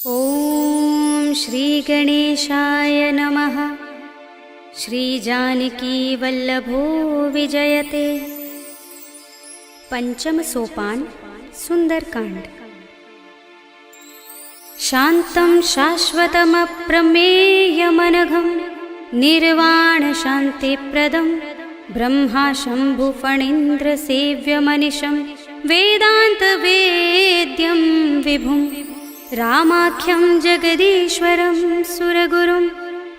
ॐ श्री गणेशाय नमः। श्री जानकी वल्लभो विजयते। पंचम सोपान सुंदरकांड। शांतं शाश्वतमप्रमेयमनघं निर्वाण शान्तिप्रदं ब्रह्मा शंभु फणीन्द्र सेव्यमनिशं वेदांत वेद्यं विभुं रामाख्यं जगदीश्वरं सुरगुरुं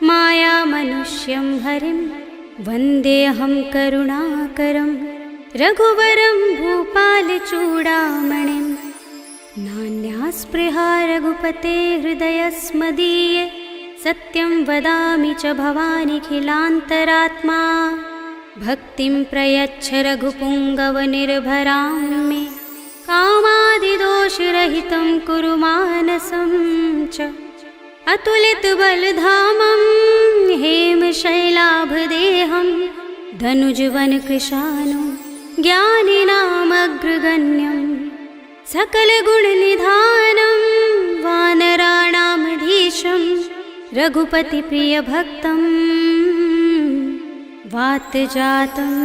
मायामनुष्यं हरिं वन्देऽहं करुणाकरं रघुवरं भूपालचूडामणिं। नान्यास्पृहा रघुपते हृदयस्मदीये सत्यं वदामि च भवानिखिलान्तरात्मा। भक्तिं प्रयच्छ रघुपुङ्गवनिर्भरां मे कामादिदोषरहितं कुरु मानसं च। अतुलितबलधामं हेमशैलाभदेहं धनुजवनकृशानुं ज्ञानिनामग्रगण्यं सकलगुणनिधानं वानराणामधीशं रघुपतिप्रियभक्तं वातजातं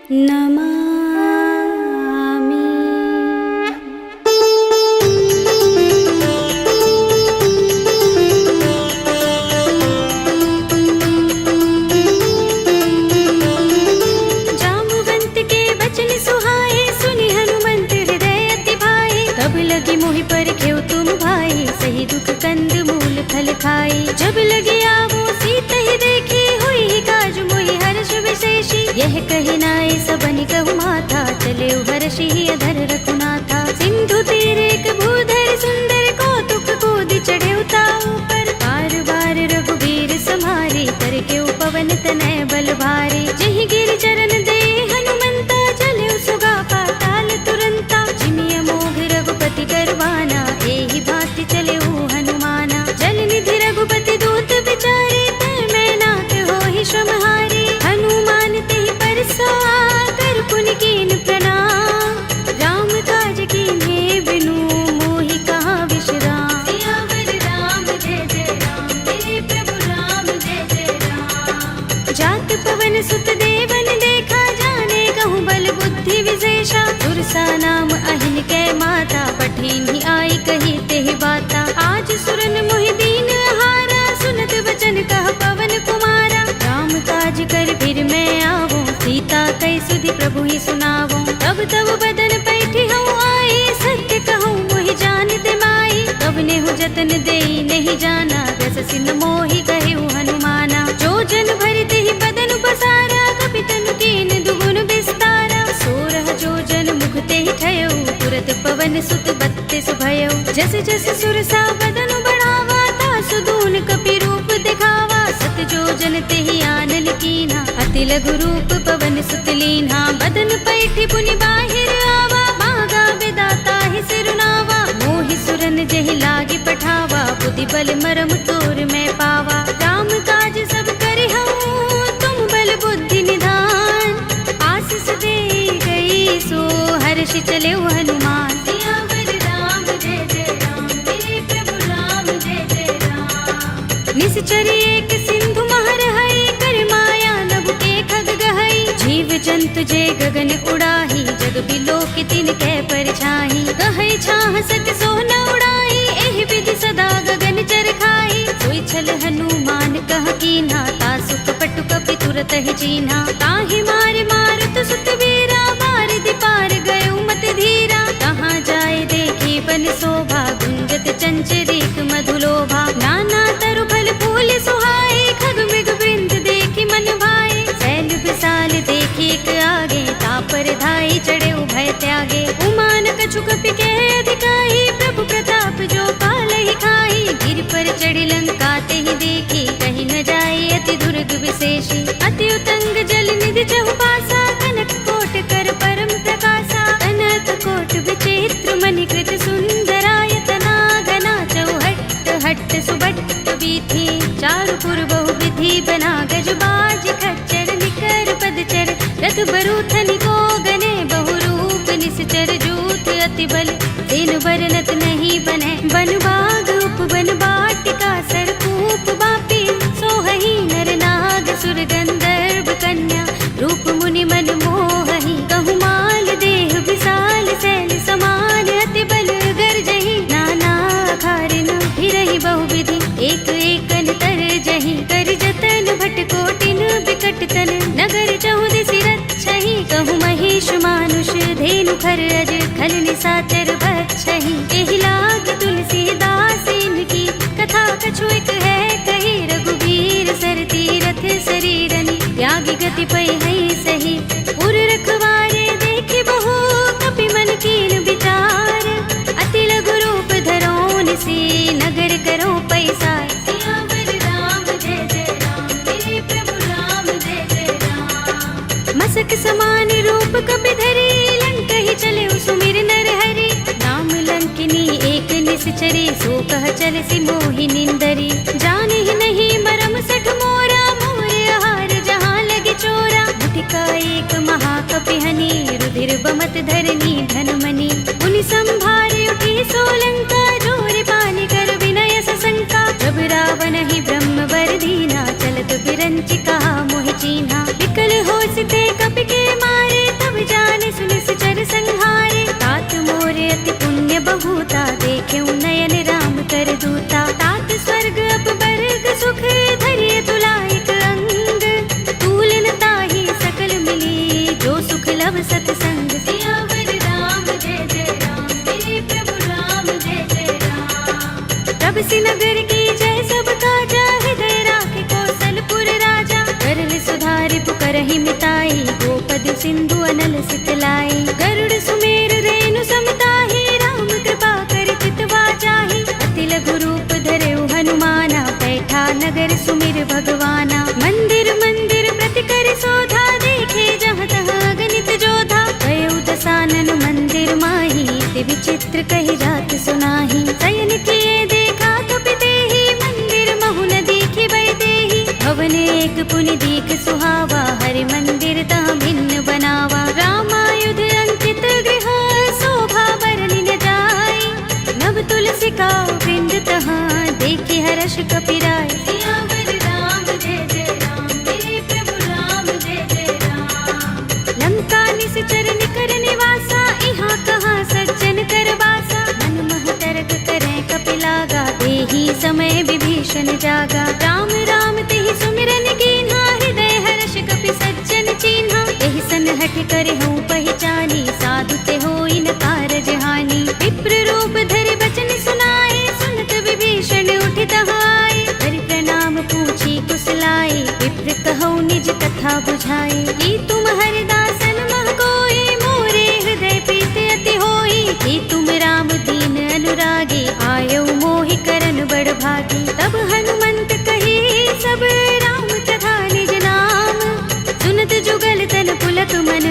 नमामि। जामुवंत के बचन सुहाए सुनि हनुमंत हृदय अति भाए। तब लगी मोहि पर खेव तुम भाई सही दुख कंद मूल फल खाई। जब लगी आवो सीता ही देखी हुई काज मोहि हर्ष विशेषी। यह कही नाय सबनि कहु माथा चले हर्षि अधर रघुनाथा। सिंधु तीर एक भूधर सुंदर कौतुक कूदि चढ़े उताऊ पर। बार बार रघुवीर समारे कर के पवन तनय बल भारे। जहि गिर चरण दे हनुमंता चले सुगा पाताल तुरंता। जिमिय मोघ रघुपति करवाना एहि भांति चले हनुमाना। जल निधि रघुपति दूत बिचारे तय मैं नाथ होहि श्रमहारी। हनुमान तेहि परसा कर पुनि कीन प्रणाम। राम काज कीन्हे बिनु मोहि कहाँ विश्राम। सियावर राम जय जय राम मेरे प्रभु राम जय जय राम। जात पवन सुत देवन देखा जाने कहूँ बल बुद्धि विशेषा। सुरसा नाम अहिन कै माता पठिन्हि आई कही तेहि बाता। आज सुरन मोहि दीन हारा सुनत बचन कह पवन कुमारा। राम काज कर फिर मैं आवो सीता कई सुधि प्रभु ही सुनावो। तब तब बदन पैठी हूँ आई सत्य कहूँ मोहि जानते माई। तब नेहु जतन देई नहीं जाना दस सिन मोहि कहे हनुमाना। जो जन भरते ही बदन पसारा कपितनु कीन दुगुन विस्तारा। सोरह जो जन मुखते ही ठयो तुरत पवन सुत बत्तीस भयो। जस जस सुरसा बदन बढ़ावा तासु दून कपि रूप दिखावा। सत जो जन तेहि आनन कीन्हा अति लघु रूप पवन सुत लीन्हा। बदन पैठी पुनि बाहिर आवा मागा विदाता ही सिरुनावा। मोहि सुरन जहि लागे पठावा बुद्धि बल मरम तोर मैं पावा। राम काज सब करि हूँ तुम बल बुद्धि निधान। आशीष दे गई सो हर्षि चले हनुमान। सियावर राम जय जय राम मेरे प्रभु राम जय जय राम। निश्चर एक सिंधु महर हई कर माया नभ के खग गहई। जीव जंतु जे गगन उड़ाही जग बिलोक तिन कै परछाई। कहै छाह सक सोन उड़ाई एहि विधि सदा गगन चर खाई। सोई छल हनुमान कह कीन्हा तासु कपट कपि तुरत ही चीन्हा। ताहि मार मारुत सुत वीरा बारिधि पार गयो मत धीरा। कहाँ जाए देखी बन शोभा गुंजत चंचरीक मधुलोभा। नाना तरु फल फूल सुहाए खग मृग वृंद देखी मन भाए। शैल विशाल देखी एक आगे तापर धाई चढ़े भय त्यागे। उमान कछु कपि के अधिकाई प्रभु प्रताप जो पालहि खाई। गिर पर चढ़ी लंका तेहि देखी कहीं न जाए अति दुर्ग विशेषी। अति उतंग जल निधि चहुपासा कनक कोट कर परम प्रकाशा। कनक कोट विचित्र मणिकृत सुंदरायतना घना चौहट्ट हट्ट सुबट्ट बीथी। चारु पुर बहु विधि बना गज बाज खच्चर निकर पदचर। रथ बरूथनि को गने बहु रूप निश्चर जूथ अति बल तेन बरनत नहीं बने। बन बाग उपवन बाटिका सरकूप बापी सोहहि नर नाग सुर गंधर्व कन्या रूप मुनि मन मोहहि। कहु माल देह विशाल शैल समान अति बल गर्जहि। नाना अखारिन फिरहि बहुविधि एक एकन तर जहि। कर जतन भट कोटिन बिकट तन नगर चहुदिसि रक्षहि। कहु महेश मानुष धेनु खर अज खल निशाचर बक्षहि। एहि लाग तुलसीदास इनकी कथा कछु एक है कही। रघुबीर सर तीरथ शरीरनि त्यागी गति पै है सही। उर रखवारे देखि बहु कपि मन कीन विचार। अति लघु रूप धरौ निसि नगर करो पैसार। सियावर राम जय जय राम मेरे प्रभु राम जय जय राम। मसक समान रूप कपि धरि लंकहि चले सुमिर नर हरि। नाम लंकिनी एक निश्चरी सो कह चल सि मोहि निंदरी। जाने ही नहीं मरम सठ मोरा मोर आहार जहाँ लगे चोरा। मुटिका एक महाकपिहनि रुधिर बमत धरनी धनमणि। उनि संभारे उठी सोलंका जोर पानी कर विनय सशंका। जब रावण ही ब्रह्म वर दीना चलत बिरंचि कहा मोहि चीन्हा। विकल होसिते कपि के मारे तब जाने सुनिस चर संहारे। तात मोरे अति पुण्य बहुता देखे नयन राम कर दूता। तात स्वर्ग अपवर्ग सुख धरिय तुलायक अंग। तूलन ताहि सकल मिली जो सुख लव सतसंग। सियावर राम जय जय राम मेरे प्रभु राम जय जय राम। तब सि नगर की जय सब काजा हृदय राखे कौशलपुर राजा। करल सुधारि पुकरहि मिताई गोपद सिंधु अनल सितलाई। गरुड़ सुमेर रेणु समताहि राम कृपा कर चितवा चाहि। अति लघु रूप धरऊ हनुमाना बैठा नगर सुमिर भगवाना। मंदिर मंदिर प्रति कर शोधा देखे जहाँ तहाँ गणित जोधा। गयउ दसानन मंदिर माही ते विचित्र कहि जात सुनाही। शयन किए देखा कपि तेहि मंदिर महु न दीखि बै देहि। भवन एक पुनि दीख सुहावा हरि मंदिर तह भिन्न बनावा। रामायुध अंकित गृह शोभा बरनि न जाई। नव तुलसी का वृंद तहाँ देखि हर्ष कपि राय। सियावर राम जय जय राम मेरे प्रभु राम जय जय राम। लंका निश्चर निकर निवासा इहाँ कहाँ सज्जन कर बासा। मन महु तर्क करें कपि लागा तेहि समय विभीषण जागा। राम राम तेहि सुमिरन कीन्हा हृदय हर्ष कपि सज्जन चीन्हा। एहि सन हठ करे हूँ पहचानी साधु ते होई न कारज हानि। विप्र रूप धरि बचन सुनाए सुनत विभीषण उठ तहाए। हरि प्रणाम पूछी कुशलाए विप्र कहौ निज कथा बुझाए। कि तुम हरिदासन मह कोई मोरे हृदय प्रीत अति होई। कि तुम राम दीन अनुरागी आयौ मोहि करन बड़ भागी। तब हनुमंत कही सब राम तथा निज नाम। सुनत जुगल तन पुलक मन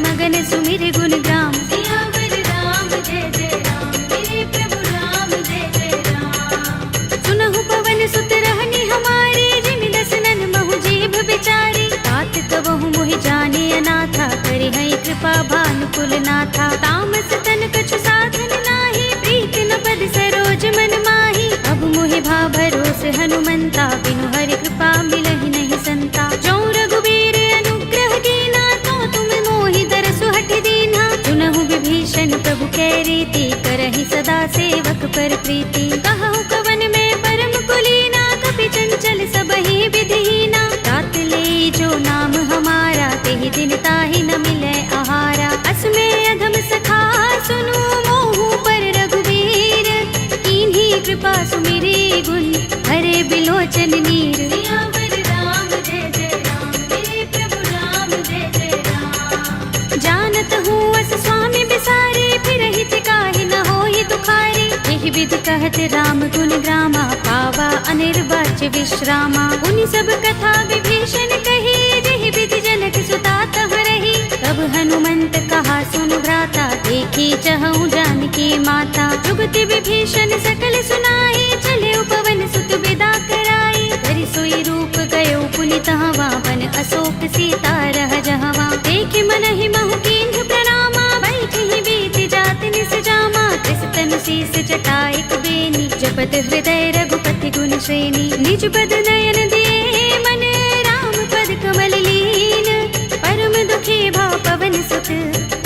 मगन सुमिर गुण ग्राम। सियावर राम जय जय राम मेरे प्रभु राम जय जय राम। सुनहु पवन सुत रहनी हमारे जिमि दसनन महु जीभ बिचारी। तात कबहु मोहि जाने अनाथा करि हैं कृपा भानुकुल नाथा। तामस तन कछु साधन नाही प्रीत न पद सरोज मन माही। अब मोहि भा भरोस हनुमंता बिनु हरि कृपा मिलहि नहीं संता। जो रघुबीर अनुग्रह कीना तो तुम मोहि दरसु हठ दीन्हा। सुनहु विभीषण प्रभु कै रीति करहि सदा सेवक पर प्रीति। कहु कवन में परम कुलीना कपि चंचल सबहि विधिहीना। तात ले जो नाम हमारा तेहि दिन ताहि न मिलै आहारा। असमय अधम सखा सुनु मोहु पर रघुबीर। कीन्ही कृपा सुमिरी गुण हरे बिलोचन नीर। सियावर राम जय जय राम मेरे प्रभु राम जय जय राम। जानत हूँ अस स्वामी बिसारे फिरहि काहि न होहि दुखारी। एहि विधि कहत राम गुण ग्रामा पावा अनिर्वाच्य विश्रामा। उनि सब कथा विभीषण कही जेहि विधि जनक सुता तह रही। तब हनुमंत कहा सुन भ्राता देखी चहु जानकी माता। जुगति विभीषण सकल सुनाई चले पवन सुत विदा कराई। धरि सोई रूप गयो पुनि तहवा बन अशोक सीता रह जहवा। देखि मन ही महु कीन्ह प्रणामा बैठहि बीति जात निस शीस जटायक बेनी, जपत हृदय रघुपति गुण श्रेणी। निज पद नयन दिए मन, राम पद कमल लीन। परम दुखी भाव पवन सुत,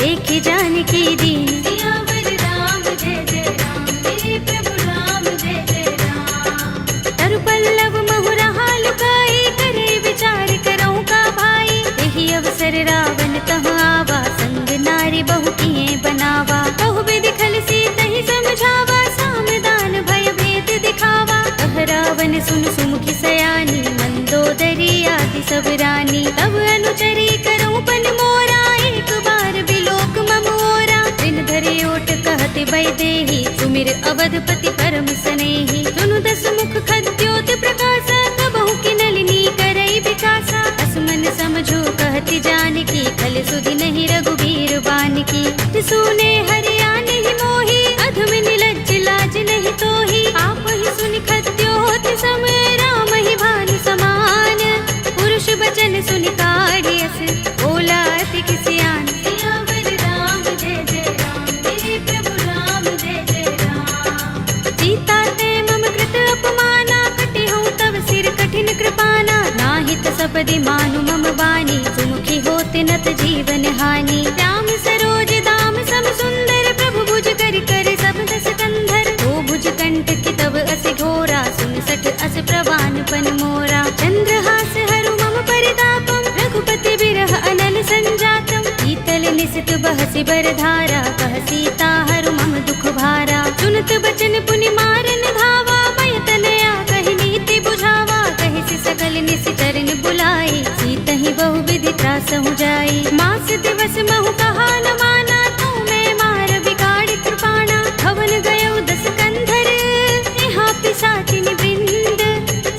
देखे जानकी दीन। सियावर राम जय जय राम, मेरे प्रभु राम जय जय राम। तरु पल्लव महु रहा लुकाई, करे विचार करऊं का भाई। यही अवसर रावण तह आवा, संग नारी बहु किए बनावा। बहु विधि खल सीतहि समझावा, सामदान भय भेद दिखावा। कह रावण सुन सुमुखी सयानी, मंदोदरी आदि सब रानी। तब अनुचरी करऊं पन मोरा, एक बार बिलोक मम ओरा। दिन धरे ओट कहते वैदेही, सुमिर अवधपति परम सनेही। सुनु दस मुख खद्योत प्रकाशा, कबहु की नलिनी करई विकासा। असमन समझो कहती जानकी, खल सुधि नहीं रघुबीर बानकी। सुने हरियाण ही मोही, अधम निलज्ज लाज नहीं तोही। आप ही सुनि खद्योत सम, राम ही भानु समान। पुरुष बचन सुनि काढ़ियस, बोला अति किसियान। सियावर राम जय जय राम, मेरे प्रभु राम जय जय राम। सीता ते मम कृत अपमाना, कटे हूँ तव सिर कठिन कृपाना। नाहित सपदि मानु मम बानी, सुमुखी होते नत जीवन हानि। राम सरोज दाम सम सुंदर, प्रभु भुज कर कर सब दस कंधर। ओ भुज कंठ की तब अस घोरा, सुन सठ अस प्रवान पन मोरा। चंद्रहास हरु मम परितापम, रघुपति बिरह अनल संजातम। शीतल निसित बहसि बरधारा, कह सीता हरु मम दुख भारा। सुनत बचन पुनि मारन धावा, मय तनया कहि नीति बुझावा। कहि सकल निसिचरन बुलाई, सीतहि बहु विधि त्रासहु जाई। मास दिवस महु कहा न माना, तू मैं मार बिगाड़ कृपाणा। हवन गयो दस कंधर, यहाँ पिशाचिनि वृंद।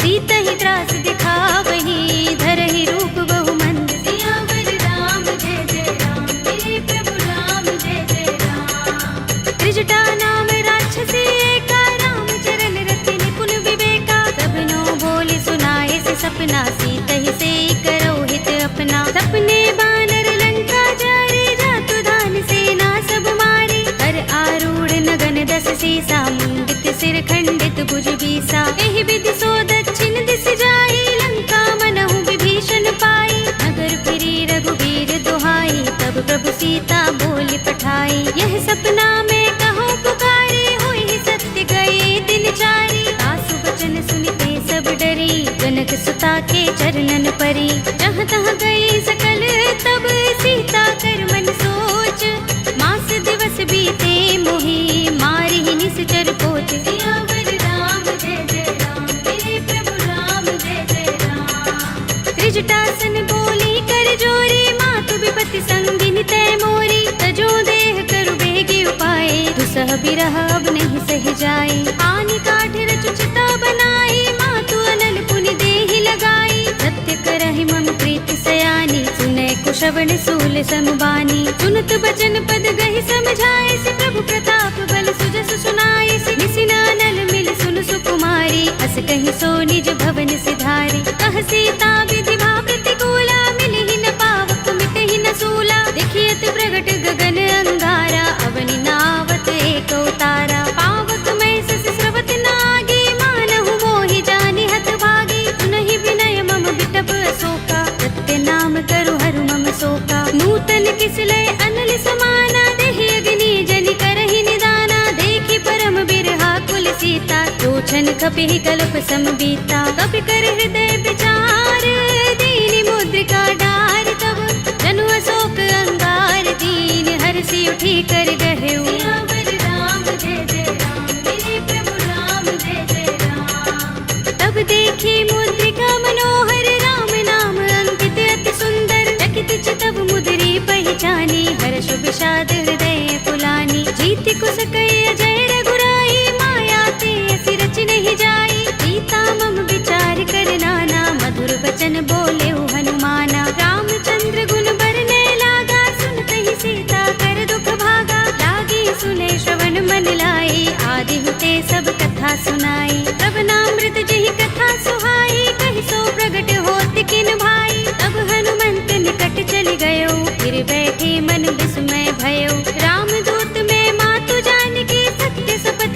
सीतहि त्रास दिखावही, धरहि रूप बहु मंद। सियावर राम जय जय राम, मेरे प्रभु राम जय जय राम। त्रिजटा नाम राक्षसी एका, राम चरण रति निपुण विवेका। सबनो बोले सुनाए से सपना, सीतहि से करो हित अपना। सपने बानर लंका जारे, जातु धान सेना सब मारे। कर आरूढ़ नगन दस सीसा, मुंडित सिर खंडित भुज बीसा। एहि विधि सो दक्षिण दिस जाई, लंका मनहु विभीषण पाई। नगर फिरी रघुबीर दुहाई, तब प्रभु सीता बोली पठाई। यह सपना में कहो पुकारी, होई सत्य गए दिन चारी। सासु बचन सुनते सब डरी, जनक सुता के चरणन परी। जहाँ तहाँ गई सकल तब, सीता कर मन सोच। मास दिवस बीते मोही, मारी ही निश्चर पोच। सियावर राम जय जय राम, मेरे प्रभु राम जय जय राम। त्रिजटासन बोली कर जोरी, मातु विपति संगिनी तय मोरी। तजो देह करु बेगी उपाय, दुसह बिरह अब नहीं सह जाए। आनि काठ रचु चिता बनाई, मातु अनल पुनि देहि लगाई। सत्य करहि मम प्रीति सयानी, सुनै कुशवन सूल समबानी। सुनत बचन पद गहि समझाए, से प्रभु प्रताप बल सुजस सुनाए। से निसिनानल मिल सुन सुकुमारी, अस कहि सो निज भवन सिधारी। कह सीता विधि भा प्रतिकूला, मिलि ही न पावक मिटहि न सूला। देखियत प्रगट गगन अंगारा, अवनि नावत एक उतारा। पावक मैं सस स्रवत नागी, मानहु मोहि जानि हत भागी। सुनहि विनय मम बिटप अशोका, सत्य नाम करु हरु मम शोका। नूतन किसलय अनल समाना, देहि अग्नि जनि करहि निदाना। देखि परम बिरहा कुल सीता, लोचन कपिहि कल्प सम बीता। कपि कर हृदय विचार, दीनि मुद्रिका डार। तब जनु अशोक अंगार, दीन हरषि उठी कर गहेउ। सियावर राम जय जय राम, मेरे प्रभु राम जय जय राम। तब देखी मुद्रिका मनोहर, राम नाम अंकित अति सुंदर। चकित चितव मुद्री पहचानी, हर्ष विषाद हृदय पुलानी। जीति कुस कय जय रघुराई, माया ते असि रच नहीं जाई। सीता मम विचार कर नाना, मधुर वचन बोले हनुमाना। रामचंद्र गुण बरने लागा, सुनते सीता कर दुख भागा। लागी सुने श्रवण मन लाई, आदि हुते सब कथा सुनाई। तब नामृत जहि कथा सुहाई, कहि सो प्रगट होत किन भाई। तब हनुमंत निकट चल गयो, फिर बैठे मन विस्मय भयो। रामदूत में मातु जानकी, सत्य सपथ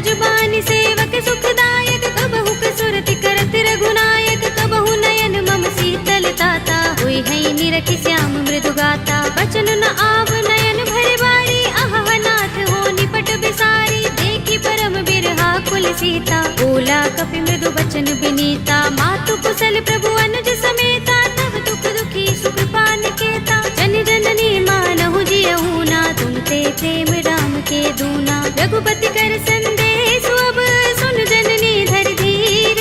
जुबान सेवक सुखदायक, कबहु कसुरति करत रघुनायक, कबहु नयन मम शीतल ताता, हुई है निरखि श्याम मृदु गाता। बचन न आव नयन भर बारी, आह नाथ हो निपट बिसारी, देखी परम बिरहा कुल सीता, बोला कपि मृदु बचन बिनीता। मातु कुशल प्रभु अनुज समेता, तब दुख दुखी सुख पान केता। जन जननी मानहु जियहु ना, तुम ते प्रेम राम के दूना। रघुपति कर संदेश अब सुन जननी धर धीर,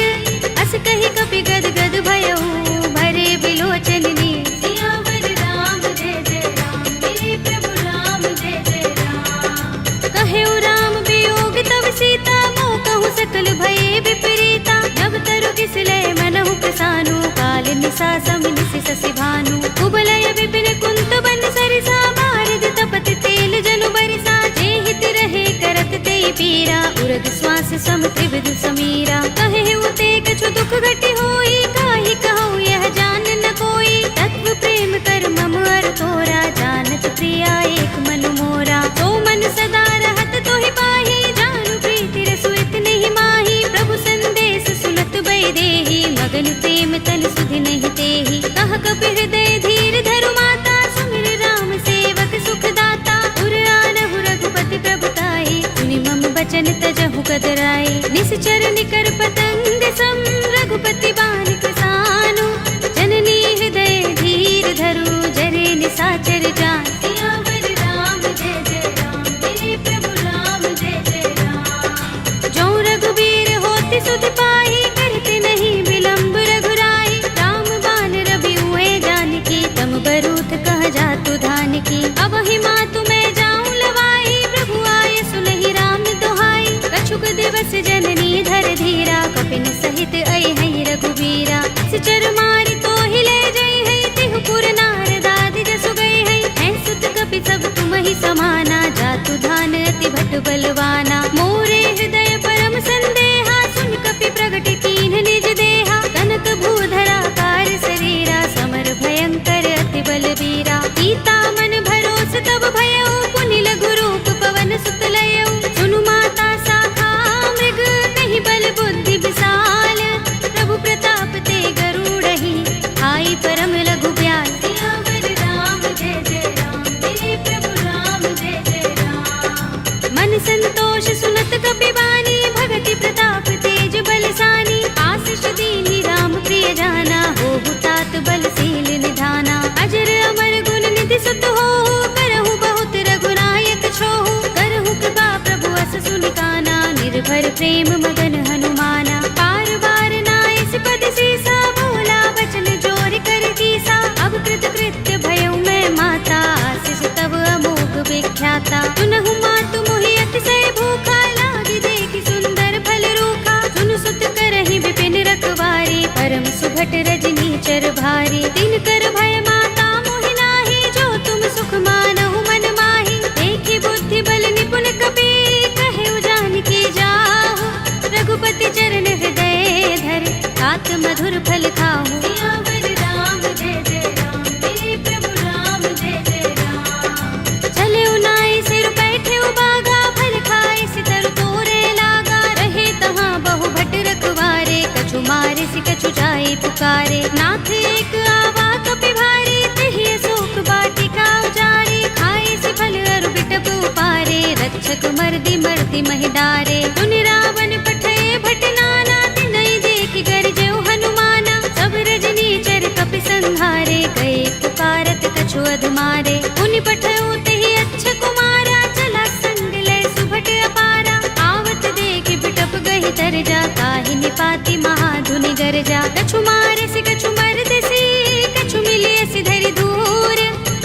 अस कही कपि गद गद भयहु भरे बिलोचन नीर। सियावर राम जय जय राम, मेरे प्रभु राम जय जय राम। कहेउ राम वियोग तब सीता, मोह कहूँ सकल भये विपरीता। नभ तरु किसलय मनहु प्रसानु, काल निसा समिनिसि शशि भानु। कुबलय विपिन कुंत बन सरिसा, बारिद तपत तेल जनु बरिसा। जे हित रहे करत ते पीरा, उरग श्वास सम त्रिविध समीरा। कहे उते कछु दुख घटि होई, काहि कहूँ यह जान न कोई। तत्व प्रेम कर मम अर तोरा, जानत प्रिया एक मन मोरा। तो मन सदा रहत तोहि पाहि, जानु प्रीति रसु इतने माही। प्रभु संदेश सुनत बै देहि, मगन प्रेम तन सुधि नहीं तेहि। कह कपि हृदय धीर धरु माता, सुमिर राम सेवक सुख दाता। उर आनहु रघुपति प्रभुताई, सुनि मम बचन तजहु कदराई। निश्चर निकर पतंग सम, रघुपति बानिक सानु। जननी हृदय धीर धरु, जरे निसाचर जान। सियावर राम जय जय राम, मेरे प्रभु राम जय जय राम। जो रघुबीर होति सुधि पाहि, करते नहीं विलंब रघुराई। राम बान रवि हुए जानकी, तम बरूथ कह जातु धान की। अब ही मातु मैं जाऊं लवाई, प्रभु आय सुनहि राम दोहाई। कछुक दिवस जननी धर धीरा, कपिन सहित अइ है रघुबीरा। सिचर मारि तो ही ले जई है, तिहु पुर नारद आदि जसु गई है। हैं सुत कपि सब तुम ही समाना, जातु धान अति भट बलवाना। मोरे हृदय परम संदेहा, सुन कपि प्रगट कीन्ह निज देहा। कनक भूधरा कार शरीरा, समर भयंकर अति बलवीरा। सीता मन भरोस तब भयउ, पुनि लघु रूप पवन सुत लयउ। सुनु माता शाखा मृग, नहीं बल बुद्धि विशाल। प्रभु प्रताप ते गरुड़हि, आई परम लघु ब्याल। सियावर राम जय जय राम, मेरे प्रभु राम जय जय राम। मन संतोष सुनत कपि बानी, भगति प्रताप तेज बलसानी। आशीष दीनी राम प्रिय जाना, होहु तात बलशील निधाना। अजर अमर गुण निधि सुत होहु, करहु बहुत रघुनायक छोहु। करहु कृपा प्रभु अस सुनिकाना, निर्भर प्रेम मगन हनुमाना। बार बार नाइस पद सीसा, बोला बचन जोर कर कीसा। अब कृत कृत्य भयउ मैं माता, आशीष तब अमोघ विख्याता। सुनहु मातु मोहि अतिशय भूखा, लागी देखि सुंदर फल रूखा। सुन सुत करहि विपिन रखवारी, परम सुभट रजनी चर भारी। दिन कर भय माता मोहि नाहि, जो तुम सुख मानहु मन माहि। देखि बुद्धि बल निपुण कपि, कहेउ जानकी जाहु। रघुपति चरण हृदय धर, तात मधुर फल खाहु। सियावर राम जय जय राम, मेरे प्रभु राम जय जय राम। चले उनाई सिर बैठे उबागा, फल खाए सितर तोरे लागा। रहे तहाँ बहु भट रखवारे, कछु मारे सि कछु जाए पुकारे। नाथ एक आवा कपि भारी, तिहि अशोक वाटिका उजारी। खाए सि फल अरु बिटप उपारे, रक्षक मर्दि मर्दि महि डारे। सुनि रावण पठय भट नाना, तिनहि देखि गरजेउ हनुमाना। सब रजनी चर कपि संहारे, गए पुकारत कछु अधमारे। पुनि पठयउ तेहि अच्छ कुमारा, चला संग लय सुभट अपारा। आवत देखि बिटप गहि तरजा, काहि निपाति महाधुनि गरजा। कछु मारसि कछु मरदसि, कछु मिलियसि धरि धूर।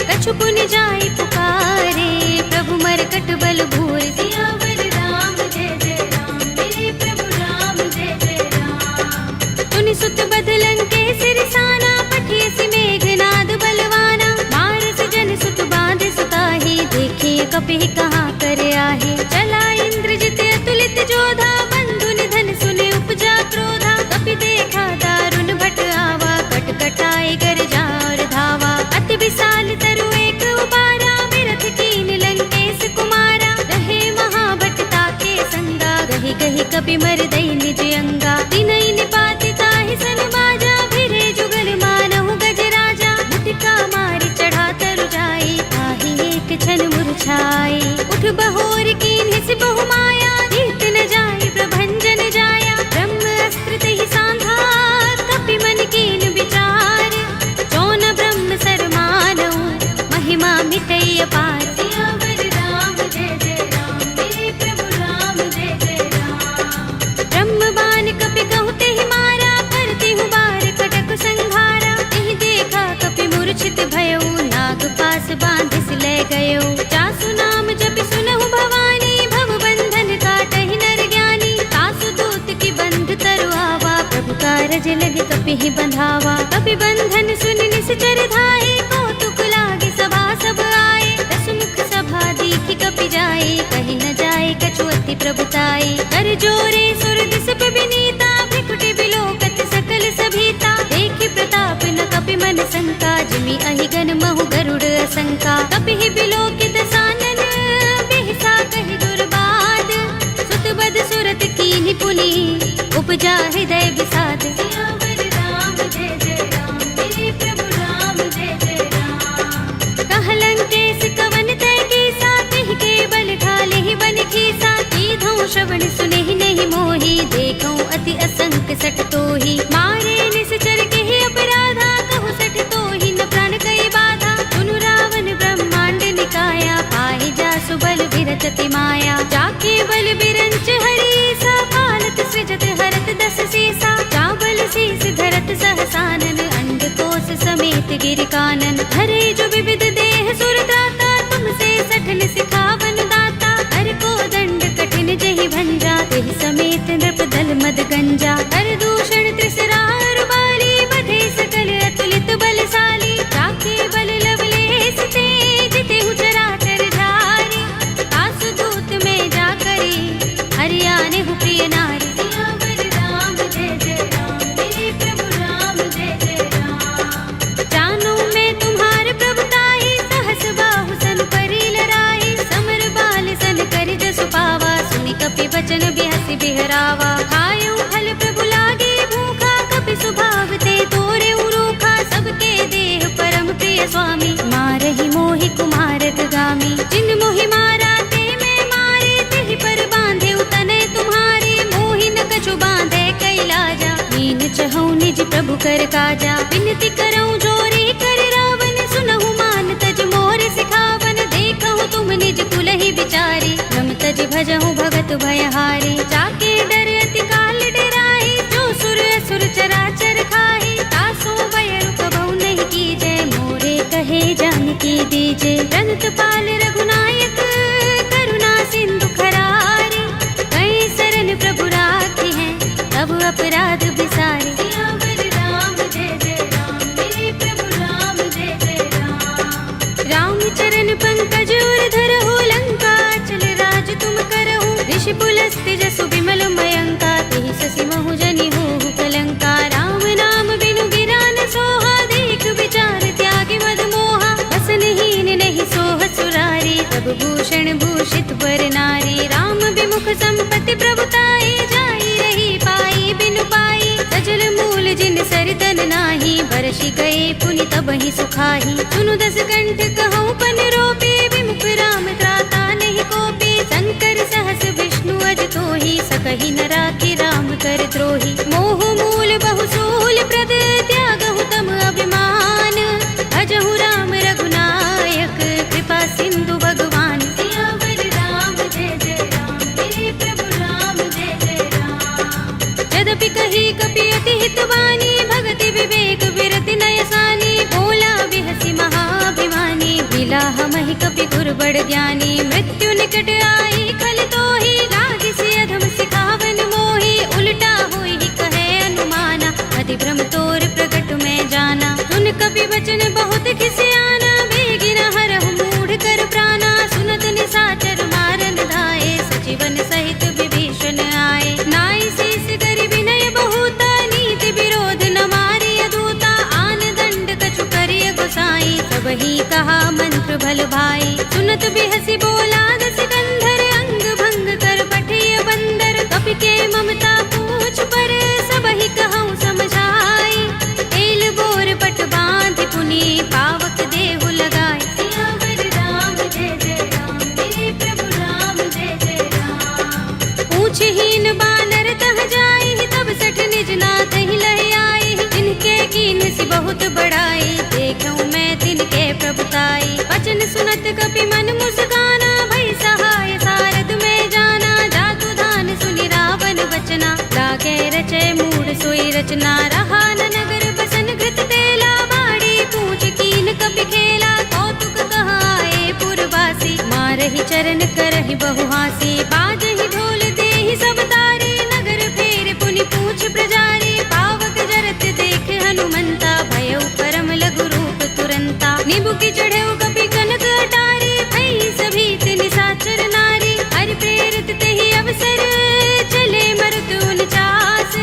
कछु पुनि जाई पुकारे, प्रभु मरकट बल भूर। सियावर राम जय जय राम, मेरे प्रभु राम जय जय राम। तुनि सुत बध लंकेश रिसाना, पठियसि मेघनाद बलवाना। मारस जन सुत बांध सुताहि, देखिए कपि कहाँ कर आहे। चला इंद्रजित अतुलित जोधा, बंधु निधन सुने उपजा क्रोधा। कपि देखा दारुण भट आवा, कट कटाए गरजा और धावा। अति विशाल तरु एक उबारा, विरथ कीन लंकेश कुमारा। रहे महाभट ताके संगा, गहि कपि मर दई निज अंगा तिनई निपाति ताहि सन बाजा भिरे जुगल मानहु गज राजा मुटिका मारी चढ़ा तरु जाई ताहि एक क्षण मुरझाई उठ बहोर कीन हिस बहु माया जीत न जाई प्रभंजन जाया ब्रह्म अस्त्र तहि सांधा कपि मन कीन विचार जौन ब्रह्म सर मानऊ महिमा मिटई अपार सियावर राम जय जय राम मेरे प्रभु राम जय जय राम ब्रह्म बाण कपि कहु तेहि मारा करती हूँ बार कटक संहारा तेहि देखा कपि मूर्छित भयउ नाग पास बांधिस ले गयो जासु नाम जपि सुनहु भवानी भव बंधन काटहि नर ज्ञानी तासु दूत की बंध तरु आवा प्रभु कारज लगे कपि ही बंधावा कपि बंधन सुन निश्चर धाये कौतुक लागे सभा सब आए दसमुख सभा दीखि कपि जाए कहीं न जाए कछुअति प्रभुताई कर जोरे सुर दिस विनीता भ्रिकुटि बिलोकत सकल सभीता देखि प्रताप न कपि मन शंका जिमि अहिगन महु गरुड़ असंका कपि ही बिलोकित सानन बिहसा कहि दुर्बाद सुत बद सुरत कीन्हि पुनि उपजा हृदय विषाद सियावर राम जय जय राम मेरे प्रभु राम जय जय राम कहलंकेश कवन तय कीसा तिहि के बल ढाले ही बन खीसा कीधौ श्रवण सुनेहि नहीं मोहि देखौ अति असंक सठ तोहि मारे निश्चर केहि अपराधा कहु सठ तोहि न प्राण कई बाधा सुनु रावण ब्रह्मांड निकाया पाहि जासु बल विरचति माया जाके बल बिरंच हरि सा पालत सृजत हरत दस सीसा चावल शीस धरत सहसानन अंड कोश समेत गिर कानन धरे जो विविध देह सुर दाता तुमसे सठन सिखावन दाता हर को दंड कठिन जहि भंजा तेहि समेत नृप दल मद गंजा कर दूषण त्रिसरार बाली बधे सकल अतुलित बलशाली जाके बल लवलेस तेज तेहु चराचर धारी आसु दूत में जा करी हरियाणे हु प्रिय नारी सियावर राम जय जय राम मेरे प्रभु राम जय जय राम जानो मैं तुम्हारे प्रभुताई सहस बाहु सन परी लराई समर बाल सन कर जसु पावा सुनि कपि बचन बिहसि बिहरावा खायो फल प्रभु लागे भूखा कपि सुभाव ते तोरे उरूखा सबके देह परम प्रिय स्वामी मारहि मोहि कुमारत गामी जिन मोहि मारा ते मैं मारे तिहि पर बांधे तनय तुम्हारे मोहि न कछु बांधे कैलाजा मीन चहु निज प्रभु कर काजा विनती करऊं जोरे कर रावण सुनहु मान तज मोर सिखावन देखहु तुम निज कुल ही विचारी रम तज भजहु भगत भयहारी जाके डर अति काल डराई जो सुर असुर चराचर खाई तासो बयरु कबहु नहीं कीजे मोरे कहे जानकी दीजे रंत पाल रघुनायक करुणा सिंधु खरारी कई शरण प्रभु राखी हैं तब अपराध बिसारे सियावर राम जय जय राम मेरे प्रभु राम जय जय राम राम चरण पंकज उर धरहु लंका चल राज तुम करहु ऋषि पुलस्त्य जसु विमल मयंका तेहि शशि महु जनि होहु कलंका राम नाम बिनु गिरा न सोहा देख विचार त्यागी मद मोहा बसनहीन नहीं सोह सुरारी सब भूषण भूषित वर नारी राम विमुख संपत्ति प्रभुताई जाई रही पाई बिनु पाई सजल मूल जिन सरितन नाही बरषि गए पुनि तबहि सुखाही सुनु दस कंठ कहूँ पन रोपे विमुख राम त्राता नहीं कोपे शंकर सहस विष्णु अज तोहि सकहि न राखी राम कर द्रोही मोह मूल बहु सूल प्रद त्यागहु तम अभिमान भजहु राम रघुनायक कृपा सिंधु भगवान सियावर राम जय जय राम मेरे प्रभु राम जय जय राम यद्यपि कही कपि अति हितवानी भगति विवेक विरति नयसानी बोला बिहसी महाभिमानी मिला हमहि कपि गुर बड़ ज्ञानी मृत्यु निकट आई खल तोहि लागी से अधम सिखावन मोहि उल्टा होई कहे अनुमाना अधिभ्रम तोर प्रगट में जाना सुन कपि वचन बहुत खिसियाना बेगी न हरहु मूढ़ कर प्राणा सुनत निशाचर मारन धाये सजीवन सहित विभीषण आए नाई शीस करि विनय बहुता नीति विरोध न मारी अधूता आन दंड कछु करिय गोसाई सबहि कहा मंत्र भल भाई सुनत बिहसी बोला दस कंधर अंग भंग कर पठिय बंदर कपि के पूछहीन बानर तह जाई, तब सठ निज नाथ ही लह आई। जिनके कीन सी बहुत बड़ाई, देखूं मैं तिनके प्रभुताई। वचन सुनत कपि मन मुस्काना, भई सहाय सारद में जाना। जातु धान सुनि रावण वचना, लागे रचे मूढ़ सोई रचना। रहा न नगर बसन घृत तेला, बाड़ी पूछ कीन कपि खेला। कौतुक कहाए पुरवासी, मारहि चरण करहि बहु हासी। बाजहि ढोल देहि सब तारी, नगर फेर पुनि पूछ प्रजारी। पावक जरत देख हनुमंता, भयउ परम लघु रूप तुरंता। निबुकि चढ़ेउ कपि कनक अटारी, भई सभीत निशाचर नारी। हरि प्रेरित तेहि अवसर, चले मरुत 49।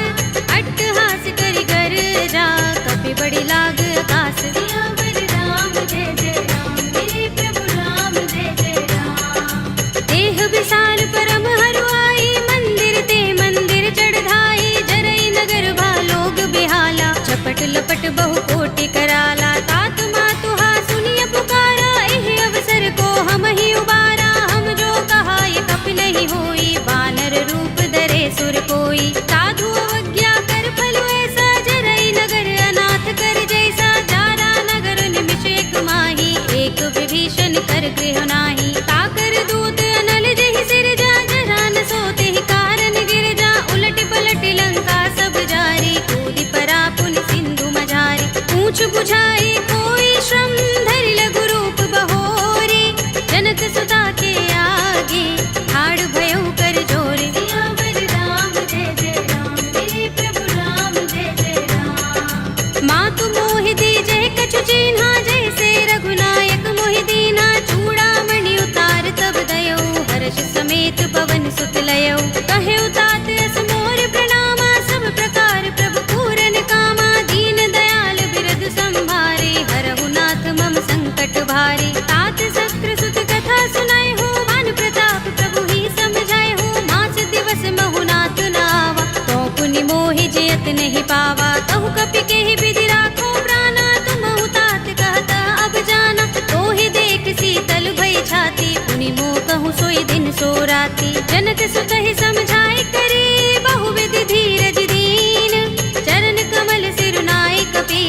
अट्टहास करि गर्जा, कपि बड़ी लाग आकाश। सियावर राम जय जय राम, मेरे प्रभु राम जय जय राम। देह विशाल परम हरुआई, मंदिर ते मंदिर चढ़ाई। जरई नगर भालोग बिहाला, झपट लपट बहु कोटि कराला। तात मातुहा सुनिय पुकारा, एह अवसर को हम ही उबारा। हम जो कहा ये कपि नहीं होई, वानर रूप धरे सुर कोई। साधु अवज्ञा कर फल ऐसा, जरई नगर अनाथ कर जैसा। जारा नगर निमिष एक माही, एक विभीषण कर गृह नाही। ताकर दूत अनल जहि सिरजा, जरा न सोते ही कारण गिर जा। उलट पलट लंका सब जारी, कूदि परा पुनि सिंधु मझारी। पूछ बुझाई कोई श्रम, धरि लघु रूप बहोरी। जनक सुता के आगे, ठाड़ भयउ कर जोरे। सियावर राम जय जय राम, मेरे प्रभु राम जय जय राम। मातु मोहि दीजै कछु चिन्हा, जैसे रघुनायक मोहि दीन्हा। चूड़ामणि उतार तब दयौ, हर्ष समेत पवन सुत लयौ। कहेउ तात अस मोर प्रणामा, सब प्रकार प्रभु पूरन कामा। दीन दयाल बिरधु संभारे, हरहु नाथ मम संकट भारे। तात शक्र सुत कथा सुनाए हो, भानु प्रताप प्रभु ही समझाए हो। मास दिवस महु नाथ नावा, तो पुनि मोहि जयत नहीं पावा। कहु कपि केहि विधि राखो प्राणा, तुमहु तात कहता अब जाना। तोहि देख शीतल भई छाती, पुनि मोह कहूँ सोई दिन सो राती। जनक सुत ही समझाए करे, बहु विधि धीरज दीन। चरण कमल सिरुनाई कपि,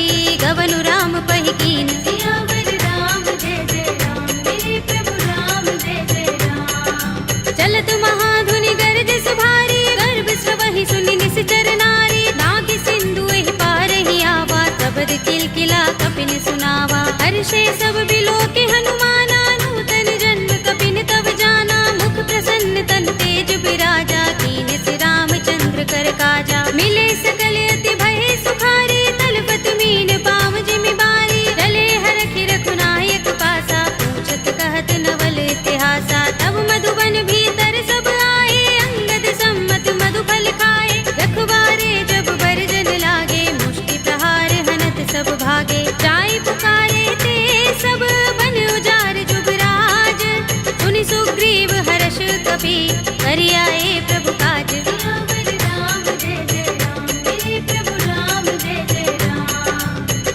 गवनु राम पहि कीन। सियावर राम जय जय राम, मेरे प्रभु राम जय जय राम। चलत महाधुनि गरजस भारी, गर्भ स्रवहि सुनि निश्चर नारी। नागि सिंधु एहि पारहि आवा, शब्द किलकिला कपिन सुनावा। हर्षे सब बिलोके हनुमाना, नूतन जन्म कपिन तब जाना। मुख प्रसन्न तन तेज बिराजा, कीन सि रामचंद्र कर काजा। मिले सकल अति भय सुखारी, तलपत मीन पाव जिमि बारी। चले हरखि रघुनायक पासा, पूछत कहत नवल इतिहासा। तब मधुबन भीतर सब आए, अंगद सम्मत मधुफल खाए। रखवारे जब बरजन लागे, मुष्टि प्रहार हनत सब भागे। जाई पुकारे ते सब, बन उजार जुबराज। सुनि सुग्रीव हर्ष कपि, करि आए प्रभु काज। सियावर राम जय जय राम, मेरे प्रभु राम जय जय राम।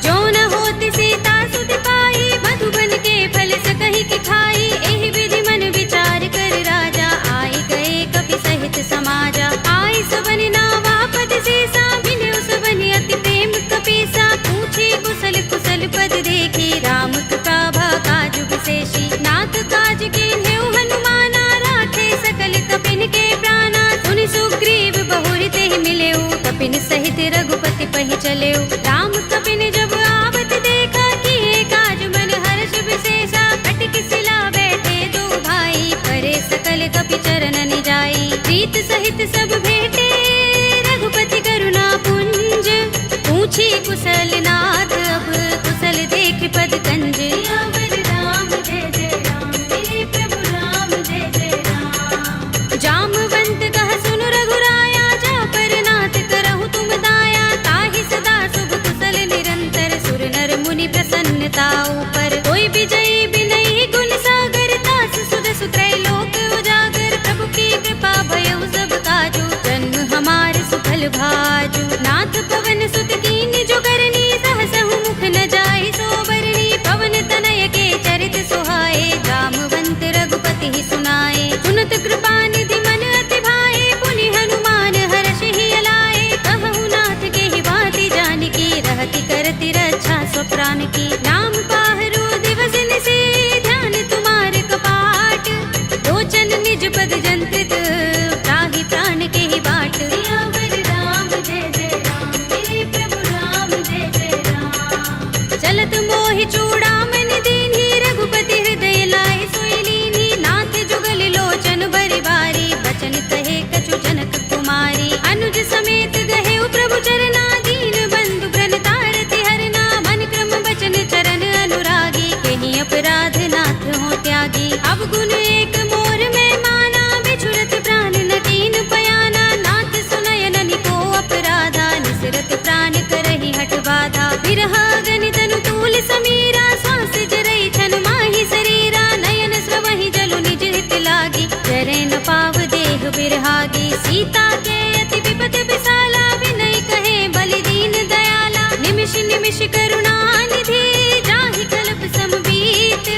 जो न होति सीता सुत पाई, मधुबन के फल सकहि के खाई। एहि विधि मन विचार कर राजा, आई गए कपि सहित समाजा। आई सबन नावा पद सीसा, बिनु सबन अति प्रेम कपीसा। पूछे कुशल कुशल पद देखी, राम कृपा काजु विशेषी। नाथ काज कीन्हेउ हनुमाना, राखे सकल कपिन के प्राणा। सुनि सुग्रीव बहुरि तेहि मिलेउ, कपिन सहित रघुपति पहि चलेउ। राम कपिन जब आवत देखा, किए काज मन हर्ष विशेषा। कटकि सिला बैठे दो भाई, परे सकल कपि चरण जाई। प्रीत सहित सब भेटे, रघुपति करुणा पुंज। पूछी कुशल नाथ अब, कुशल देख पद कंज। सियावर राम जय जय राम, मेरे प्रभु राम जय जय राम। जामवंत कह सुनु रघुराया, जा पर नाथ करहु तुम दाया। ताहि सदा शुभ कुशल निरंतर, सुर नर मुनि प्रसन्नता ऊपर। कोई विजयी बिनहि गुण सागर, तास सुध सुत्रय लोक उजागर। प्रभु की कृपा भयउ सब काजू, जन्म हमार सुफल भाजू। नाथ पवन सुत कीन जो करनी, सहसहु मुख न जाहि सो बरनी। पवन तनय के चरित सुहाए, जामवंत रघुपति ही सुनाए। सुनत कृपा निधि मन अति भाए, पुनि बचन निज पद जंत्रित, त्राहि प्राण के ही बाट। सियावर राम जय जय राम, मेरे प्रभु राम जय जय राम। चलत मोहि चूड़ामणि दीन्ही, रघुपति हृदय लाए सोई लीन्ही। नाथ जुगल लोचन बरि बारी, बचन कहे कछु जनक कुमारी। अनुज समेत गहे प्रभु चरना, दीन बंधु प्रण तारति हरना। मन क्रम बचन चरण अनुरागी, कहीं अपराध नाथ हो त्यागी। अब गुण एक मोर में माना, बिछुरत प्राण न कीन पयाना। नाथ सुनयन निको अपराधा, निसरत प्राण करहि हठ बाधा। बिरहा गनि तनु तूल समीरा, श्वास जरई छन माहि शरीरा। नयन स्रवहि जलु निज हित लागी, जरै न पाव देह बिरहागी। सीता के अति विपत विसाला, विनय कहे बलि दीन दयाला। निमिष निमिष करुणा निधि, जाहि कल्प समबीत।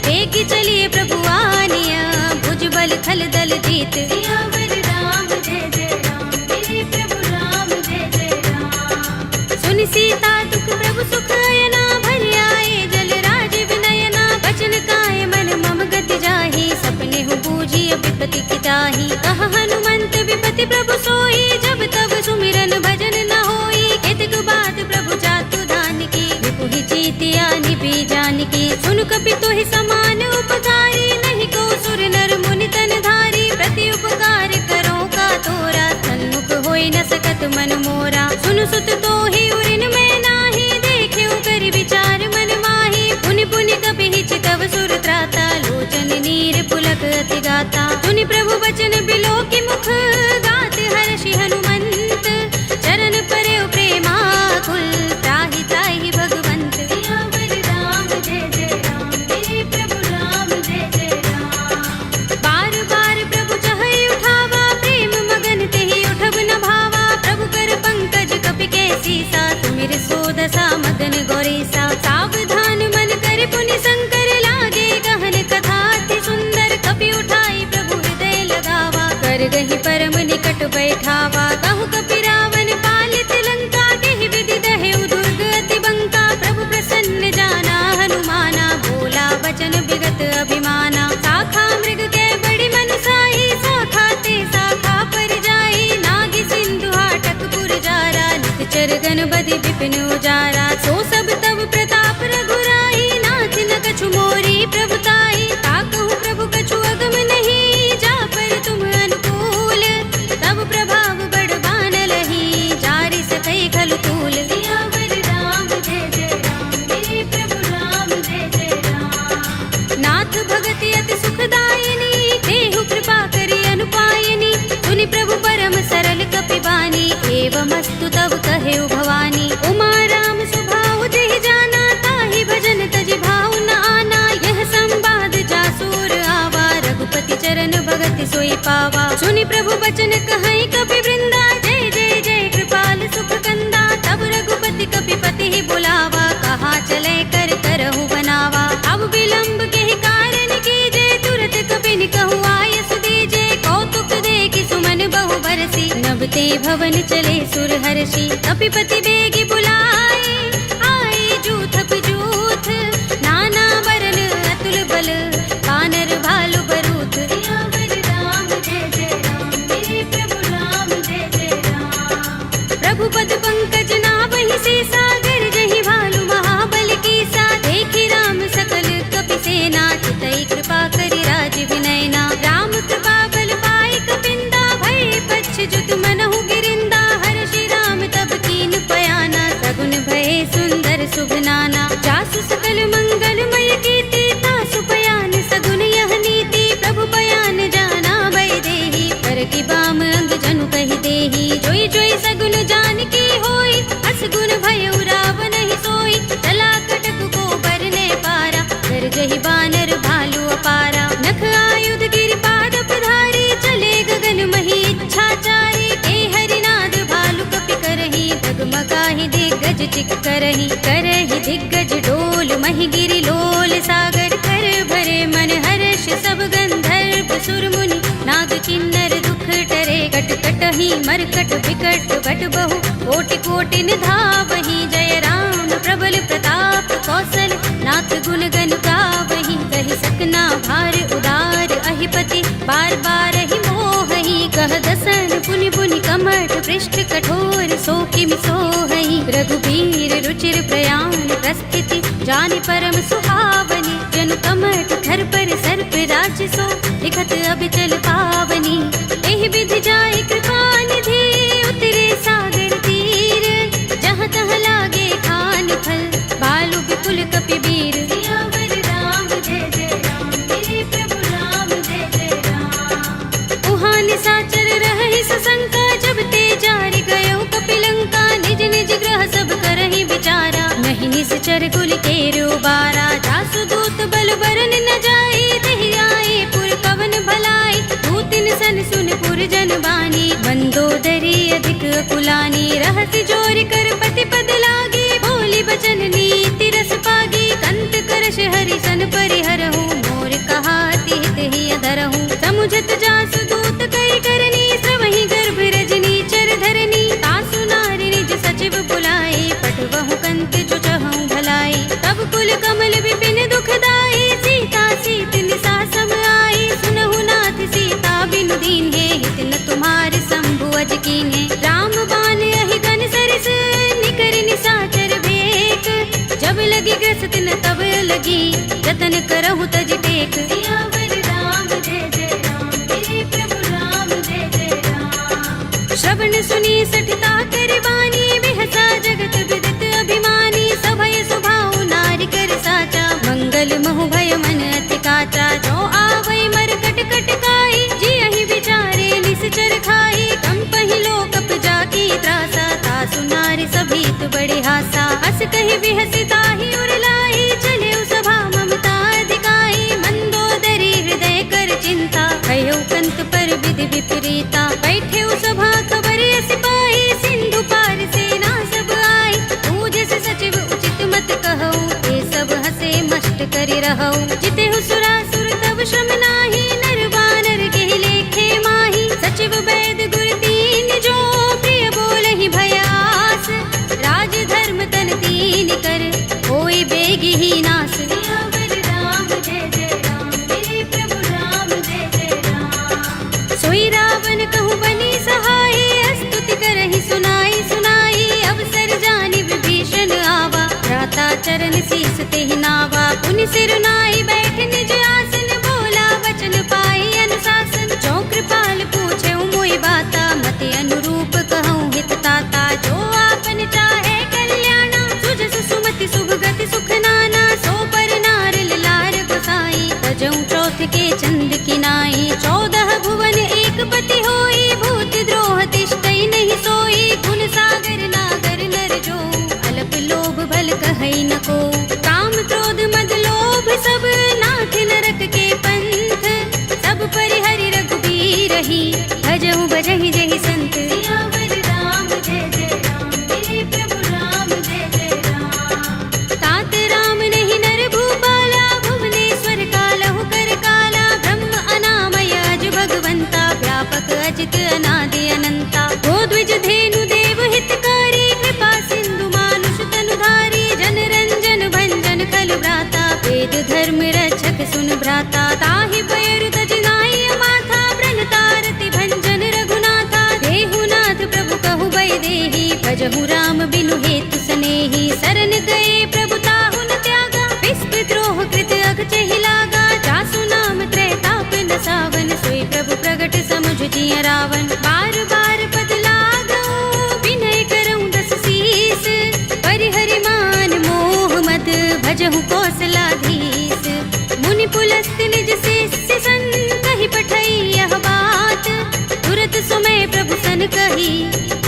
वेगी चलिए प्रभु आनिया, भुज बल खल दल जीत। सियावर राम जय जय राम, मेरे प्रभु राम जय जय राम। सुनि सीता दुख प्रभु सुख अयना, भरि आए जल राज विनयना। बचन काए मन मम गति जाहि, सपने हूँ बूझिय विपति की ताहि। कहा हनुमंत विपति प्रभु सोई, जब तब सुमिरन भजन न होई। केतक बात प्रभु जातु धान की, विपुहि जीतिया निपि जानकी। सुन कपि तोहि समान उपकारी, नहीं को सुर नर मुनि तन धारी। प्रति उपकार करो का तोरा, सन्मुख होई न सकत मन मोरा। सुन सुत तोहि उरिन में नाही, देखेउ करि विचार मन माही। पुनि पुनि कपि चितव सुर त्राता, लोचन नीर पुलक अति गाता। सुनि प्रभु बचन बिलो की मुख, गात हर्षि हनुमंत। चरण परे प्रेमाकुल, त्राहि त्राहि भगवंत। सियावर राम जय जय राम, मेरे प्रभु राम जय जय राम। बार बार प्रभु चहई उठावा, प्रेम मगन तेहि उठब न भावा। प्रभु कर पंकज कपि के सीसा, सुमिर सोदसा मगन गौरीसा। सावधान मन कर पुनि शंकर, लागे गहन कथा अति सुंदर। कपि उठाई प्रभु हृदय लगावा, कर गहि परम निकट बैठावा। कहु कपि रावण पालित लंका, केहि विधि दहेउ दुर्ग अति बंका। प्रभु प्रसन्न जाना हनुमाना, बोला बचन बिगत अभिमाना। शाखा मृग के बड़ी मनसाई, शाखा ते शाखा पर जाई। नागी सिंधु हाटक पुर जारा, निकचर गन बदि विपिन उजारा। सो सब तब प्रताप रघुराई, नाथ न कछु मोरी प्रभुताई। ताकहु प्रभु कछु अगम नहीं, जा पर तुम अनुकूल। तब प्रभाव बड़ बान लही, जारि सकई खलु तूल। सियावर राम जय जय राम, मेरे प्रभु राम जय जय राम। नाथ भगति अति सुखदायिनी, देहु कृपा करि अनुपायिनी। सुनि प्रभु परम सरल कपि बानी, एवमस्तु तब कहेउ भवानी। उमा राम स्वभाव जेहि जाना, ताहि भजन तजि भाव न आना। यह संवाद जासुर आवा, रघुपति चरण भगति सोई पावा। सुनि प्रभु बचन कहई कपि वृंदा, जय जय जय कृपाल सुख कंदा। तब रघुपति कपि पति ही बुलावा, कहा चले कर करहु बनावा। अब विलंब के ही कारण कीजे, तुरत कपि निकहु आयस दीजे। कौतुक देखि सुमन बहु बरसी, नभ ते भवन चले सुर हर्षि। कपिपति बेगी बुलाए, आए जूथप जूथ। नाना वरन अतुल बल, वानर भालु बरूथ। सियावर राम जय जय राम, मेरे प्रभु राम जय जय राम। प्रभु पद पंकज नावहि सीसा, गरजहि भालु महाबल कीसा। देखि राम सकल कपि सेना, चितई कृपा करि राज विनयना। राम कृपा बल पाई कपिंदा, भय पच्छ जुत मनहु गिरिंदा। हर्षि राम तब कीन पयाना, सगुन भये सुंदर शुभ नाना। जासु सकल मंगलमय कीर्ति, तासु पयान सगुन यह नीति। प्रभु पयान जाना भय देहि, पर की बाम अंग जनु कहि देहि। जोई जोई सगुन जान की होई, अस गुण भय रावण ही सोई। चला कटक को बरने पारा, गरजहि बानर भालु अपारा। नख आयुध गिरिपाद प्रधारी, चले गगन मही इच्छाचारी। के हरिनाद भालु कपि करहि, डगमगाहि दिग्गज चिक करहि। करहि दिग्गज डोल, महि गिरि लोल सागर। कर भरे मन हर्ष सब गंधर्व सुर मुनि, नाग किन्नर दुख टरे। कट कटहि मरकट विकट बट बहु, कोटि कोटि निधावहि। जय राम प्रबल प्रताप कौशल, नाथ गुण गन गावहि। कहि सकना भार उदार अहि कहि पति बार बार ही मोहई, कह दसन पुनि पुनि कमठ पृष्ठ कठोर सो किमि सोहई। रघुबीर रुचिर प्रयाण प्रस्थिति जानि परम सुहावनी, जनु कमठ थर पर सर्प राज सो लिखत अबिचल पावनी। एहि विधि जाय कृपा निधि उतरे सागर तीर, जहाँ तहाँ लागे खान फल बालु विपुल कपिबीर। सियावर राम जय जय राम, मेरे प्रभु राम जय जय राम। उहाँ निशाचर रहहि सशंका, जब ते जारि गयो कपिलंका। निज निज ग्रह सब करहि विचारा, नहीं निश्चर कुल केरो बारा। जासु दूत बल बरन न जाई, देहि आए पुर कवन भलाई। दूतिन सन सुन पुर जन बानी, मंदोदरी अधिक अकुलानी। रहसि जोरि कर पति पद लागी, बोली बचन नीति रस पागी। कंत करश हरि सन परिहरहु, मोर कहाति हित ही अधरहु। समुझत जासु दूत कई करनी, श्रवहि गर्भ रजनी चर धरनी। तासु नारि निज सचिव बुलाए, पठवहु कंत जो चहु भलाई। तब कुल कमल विपिन दुखदाई, सीता सीत निसा सम आई। सुनहु नाथ सीता बिनु दीन्हे, हित न तुम्हार शंभु अज कीन्हे। राम बाण अहि गन सरिस, निकर निशाचर भेक। जब लगी ग्रसित न तब लगी, जतन करहु तज टेक। सियावर राम जय जय राम, मेरे प्रभु राम जय जय राम। श्रवण सुनी सठता कर बानी, बिहसा जगत विदित अभिमानी। सभय स्वभाव नारी कर साचा, मंगल महु भय मन अति काचा। जो आवै मर कट कट काई, जियहि विचारे निश्चर खाई। कंपहि लोकप जाकी त्रासा, तासु नारी सभीत बड़े हासा। हस कहि बिहसि ताहि उर लाई, चले सभा ममता अधिकाई। मंदोदरी हृदय कर चिंता, भयो कंत पर विधि विपरीता। बैठे सभा खबर यस पाई, सिंधु पार सेना सब आई। पूजस सचिव उचित मत कहऊ, ये सब हसे मष्ट करि रहऊ। जितेहु सुरासुर तब श्रम नाही, नर बानर केहि लेखे माही। सचिव वैद गुर दीन जो, प्रिय बोलहि भयास। राज धर्म तन दीन कर, होय बेगी ही नास। सियावर राम जय जय राम, मेरे प्रभु राम जय जय राम। सोई रावण कहु बनी सहाय, स्तुति करहि सुनाई सुनाई। अवसर जानि विभीषण आवा, भ्राता चरण शीस तेहि नावा। पुनि सिर नाई बैठ निज आसन, बोला वचन पाई अनुशासन। जो कृपाल पूछे मोहि बाता, मति अनुरूप कहूँ हित ताता। जो आपन चाहे कल्याणा, सुजस सुमति शुभ गति सुख नाना। सो पर नार लार गोसाई, तजऊ चौथ के चंद की नाई। 14 भुवन एक पति होई, भूत द्रोह तिष्ठई नहीं सोई। गुण सागर नागर नर जो, अल्प लोभ भल कहई न को। काम क्रोध मद लोभ सब, नाथ नरक के पंथ। सब परिहरि रघुबीरहि, भजहु भजहि जहि संत। सियावर राम जय जय राम, मेरे प्रभु राम जय जय राम। तात राम नहीं नर भूपाला, भुवनेश्वर कालहु कर काला। ब्रह्म अनामय अज भगवंता, व्यापक अजित अनादि अनंता। गोद्विज धेनु देव हितकारी, कृपा सिंधु मानुष तनुधारी। जन रंजन भंजन खल भ्राता, वेद धर्म रक्षक सुन भ्राता। ताहि पैर तज नाई माथा, ब्रन तारति भंजन रघुनाथा। देहु नाथ प्रभु कहु बै देहि, भजहु राम बिनु हेतु सनेहि। शरण गए प्रभु ताहु न त्यागा, विस्पृत द्रोह कृत अघचहि लागा। जासु नाम त्रैताप न सावन, सोई प्रभु प्रगट समुझ जिय रावण। बार बार पद लागऊ, विनय करऊँ दस शीस। परिहरि मान मोह मद, भजहु कौशलाधीश। मुनि पुलस्त निज शिष्य सन, कहि पठई यह बात। तुरत सुमय प्रभु सन कही,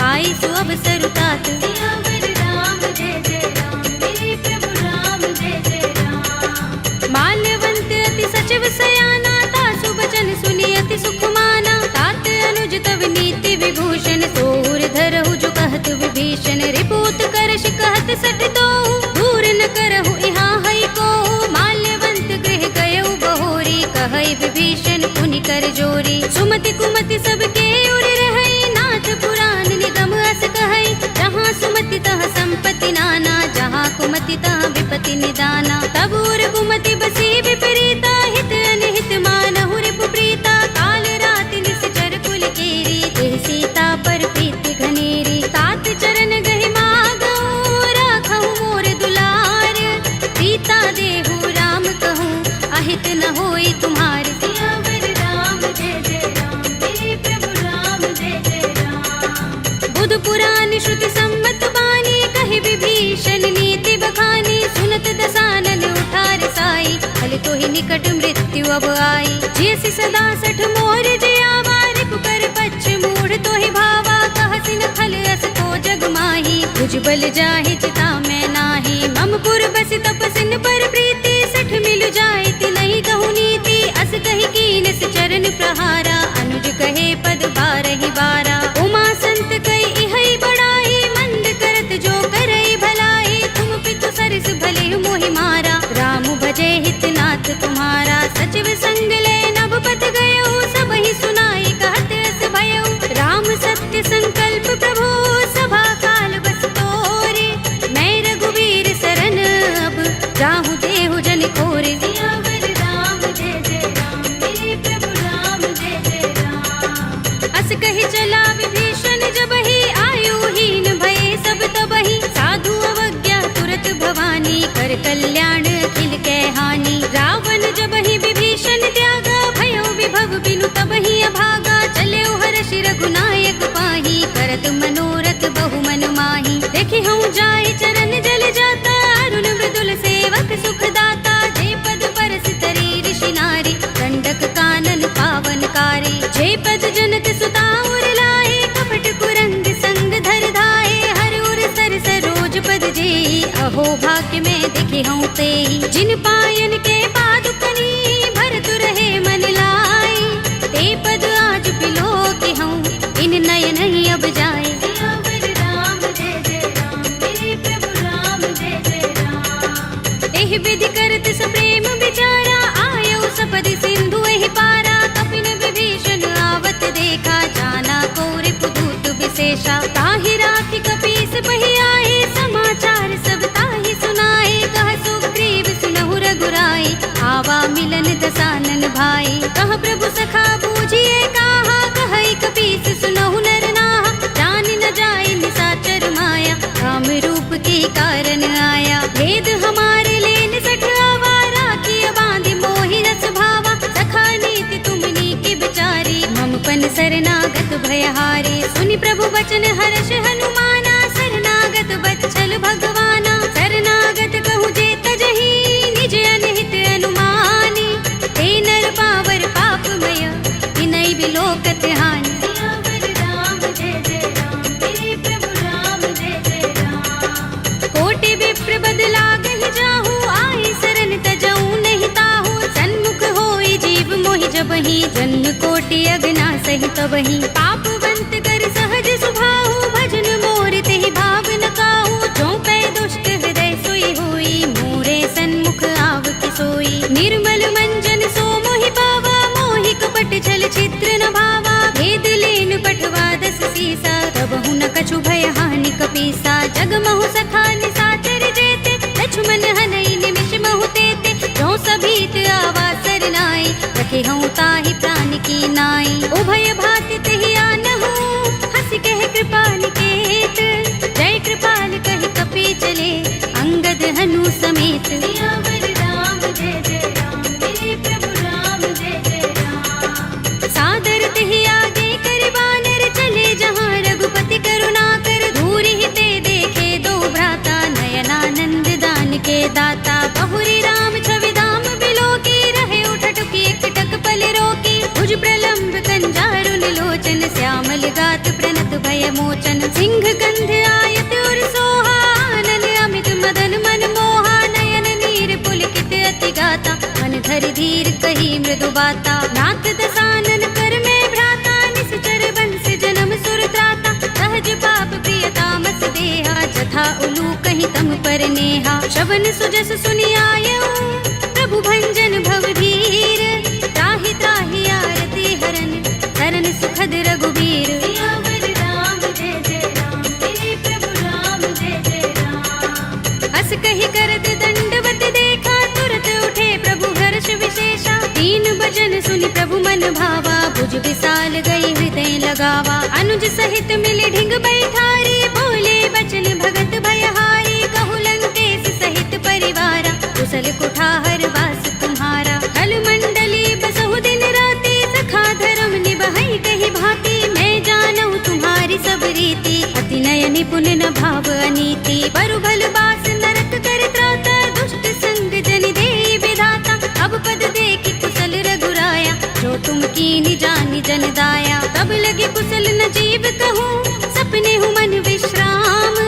आई सो अवसर तात। सियावर राम जय जय राम, मेरे प्रभु राम जय जय राम। माल्यवंत अति सचिव सयाना, तासु बचन सुनि अति सुख माना। तात अनुज तव नीति विभूषण, सोर धरहु जो कहत विभीषण। रिपुत करश कहत सठ तो, दूर न करहु यहाँ हई को। माल्यवंत गृह गयउ बहोरी, कहई विभीषण पुनि कर जोरी। सुमति कुमति सबके उर रहई, नाथ पुराण निगम अस कहई। जहाँ सुमति तहाँ संपत्ति नाना, जहाँ कुमति तहाँ विपत्ति निदाना। तब उर कुमति बसी विपरीता, हित अनहित मानहु रिपु प्रीता। बुध पुराण श्रुति सम्मत बानी, कहे विभीषण नीति बखानी। सुनत दसानन उठार साई, फल तो ही निकट मृत्यु अब आई। जैसी सदा सठ मोर जयावा, रिपु कर पच्छ मूढ़ तो ही भावा। कहसिन खल अस को जग माही, तुझ बल जाहि चिता में नाही। मम पुर बस तपसिन पर प्रीति, सठ मिल जाए ति नहीं कहु नीति। अस कही कीन से चरण प्रहारा, अनुज कहे पद बारहि बारा। उमा संत कई इहै बड़ाई, मंद करत जो करई भलाई। तुम पितु सरस भले मोहि मारा, राम भजे हितनाथ तुम्हारा। सचिव संग ले नभ पथ गयो, सबहि सुनाई कहत अस भयो। राम सत्य संकल्प प्रभु, सभा काल बस तोरे। मैं रघुवीर सरन अब, जाहु देहु जन कोरे। सियावर राम जय जय राम, मेरे प्रभु राम जय जय राम। अस कहि चला विभीषण जबहि, आयुहीन भये सब तबहि। साधु अवज्ञा तुरत भवानी, कर कल्याण अखिल कै हानि। रावण जबहि विभीषण त्यागा, भयो विभव बिनु तबहि अभागा। चले हर्षि रघुनायक पाही, करत मनोरथ बहु मन माही। देखि हूँ जाय चरण जल जाता, अरुण मृदुल सेवक सुख दाता। जे पद परस तरी ऋषि नारी, दंडक कानन पावन कारी। जे पद जनक सुता उर लाए, कपट कुरंग संग धर धाए। हर उर सर सरोज पद जेई, अहो भाग्य में दिखे हूँ तेई। जिन पायन के पादुकनी, भरत रहे मन लाई। ते पद आज पिलो के हूँ, इन नयन ही अब जाए। सियावर राम जय जय राम, मेरे प्रभु राम जय जय राम। एहि विधि करत सप्रेम विचारा, आयो सपदि सिंधु एहि पारा। कपिन विभीषण आवत देखा, जाना को रिपुदूत विशेषा। ताहि राखि कपीस बहि आए, समाचार सब ताहि सुनाए। कह सुग्रीव सुनहु रघुराई, आवा मिलन दसानन भाई। कह प्रभु सखा बूझिए काहा, कहई कपीस सुनहु नर नाहा। जान न जाए निसाचर माया, राम रूप के कारण आया। भेद हमारे लेन सठ आवा, राखिय बांधि मोहि रस भावा। सखा नीति तुमनी के बिचारी, मम पन शरणागत भयहारी। सुनि प्रभु वचन हर्ष हनुमाना, शरणागत बच्चल भगवाना। शरणागत कहु जे तजहि, निज अनहित अनुमानी। ते नर पावर पापमय, तिनहि बिलोकत हानि। सियावर राम जय जय राम, मेरे प्रभु राम जय जय राम। कोटि विप्र बद लागहि जाहु, आए शरण तजऊ नहीं ताहु। सन्मुख होई जीव मोहि जबहि, जन्म कोटि अगना सहि तबहि। पापवंत कर सहज सुभाहु, भजन मोर तेहि भाव न काहू। जो पै दुष्ट हृदय सोई होई, मोरे सन्मुख आव कि सोई। निर्मल मंजन सो मोहि पावा, मोहि कपट छल चित्र न भावा। भेद लेन पठवा दस सीसा, तबहु न कछु भय हानि कपीसा। जग महु सखा निसाचर जेते, लक्ष्मण हनई निमिष महु तेते। जो सभीत आवा सरनाई, रखे हूँ ताहि प्राण की नाई। उभय भाति तेहि आनहु, हंस कह कृपाल केत। जय कृपाल कहि कपी चले, अंगद हनु समेत। सियावर राम जय जय राम, मेरे प्रभु राम जय जय राम। सादर तेहि आगे कर बानर, चले जहाँ रघुपति करुणा कर। दूरि ही ते देखे दो भ्राता, नयनानंद दान के दाता। बहुरी राम छवि धाम बिलोकी, रहे उठटुकी एकटक पल रोकी। भुज प्रलंब कंजारु निलोचन, श्यामल गात प्रणत भय मोचन। सिंह कंध आयत उर सोहा, आनन अमित मदन मन मोहा। नयन नीर पुलकित अति गाता, मन धरि धीर कही मृदु बाता। नाथ दसानन कर में भ्राता, निश्चर बंस जन्म सुर त्राता। सहज पाप प्रिय तामस देहा, जथा उलू कहीं तम पर नेहा। श्रवण सुजस सुनि आयऊ, प्रभु भंजन भव धीर। त्राहि त्राहि आरती हरन, शरण सुखद रघुबीर। सियावर राम जय जय राम, मेरे प्रभु राम जय जय राम। हस कहि करत दंडवत देखा, तुरत उठे प्रभु हर्ष विशेषा। तीन बचन सुनि प्रभु मन भावा, भुज विशाल गई हृदय लगावा। अनुज सहित मिले ढिंग बैठारी, बोले बचन भगत भयहारी। कहु लंकेश सहित परिवारा, कुशल कुठार वास तुम्हारा। कल मंडली बसहु दिन राति, सखा धर्म निभहि कहि भांति। मैं जानऊ तुम्हारी सब रीति, नहीं पुण्य न भाव अनीति, बरु भल बास नरक कर त्राता, दुष्ट संग जन दे विधाता। अब पद देखी कुशल रघुराया, जो तुम कीनी जानी जन दाया। तब लगे कुशल न जीव कहूँ, सपने हूँ मन विश्राम।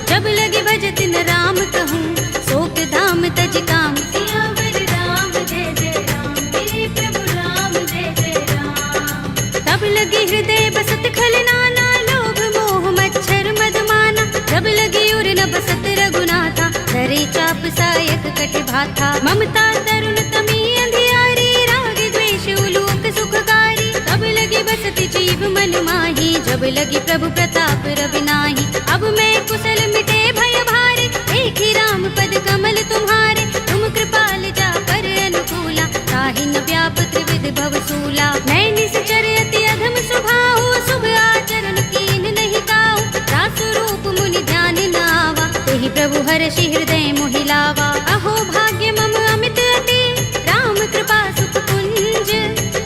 जब लगे भजत न राम कहूँ, शोक धाम तज काम। सियावर राम जय जय राम, मेरे प्रभु राम जय जय राम। तब लगे हृदय बसत खल नाना, लोभ मोह मच्छर मद माना। जब लगे उर न बसत रघुनाथा, धरे चाप सायक कट भाथा। ममता तरुण तमी अंधियारी, राग द्वेष उलूक सुखकारी। तब लगे बसत जीव मन माही, जब लगे प्रभु प्रताप रवि नाही। अब मैं कुशल मिटे भय भारे, एक ही राम पद कमल तुम्हारे। तुम कृपाल जा पर अनुकूला, ताहि न व्याप त्रिविध भव सूला। मैं निश्चर अति अधम स्वभाव, शुभ आचरण कीन नहीं काऊ। दास रूप मुनि ध्यान न आवा, तेहि प्रभु हर्षि हृदय मोहि लावा। अहो भाग्य मम अमित अति, राम कृपा सुख कुंज।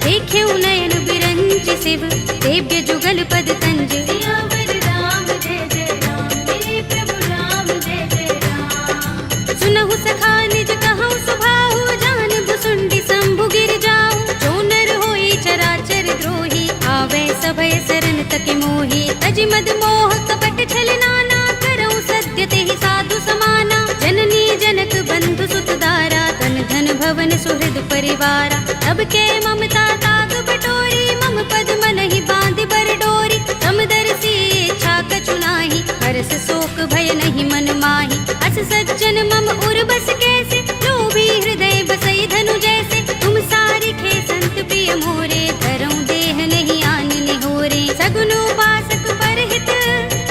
देख्यउ नयन बिरंच शिव, देव्य जुगल पद तंज। सियावर राम जय जय राम, मेरे प्रभु राम जय जय राम। सुनहु सखा निज कहूँ सुभाहु, जान भुसुंडी शंभु गिर जाऊ। जो नर होई चराचर द्रोही, आवे सभय शरण तक मोही। तज मद मोह कपट छल नाना, करऊँ सत्य तेहि साधु समाना। जननी जनक बंधु सुत दारा, तन धन भवन सुहृद परिवारा। तब के ममता ताग बटोरी, मम पद मन ही बांध बर डोरी। समदर्शी इच्छा कछु नाही, हर्ष शोक भय नहीं मन माही। अस सज्जन मम उर बस कैसे, लोभी हृदय बसई धनु जैसे। तुम सारिखे संत प्रिय मोरे, धरऊँ देह नहीं आन निहोरे। सगुन उपासक परहित,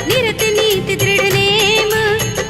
निरत नीति दृढ़ नेम।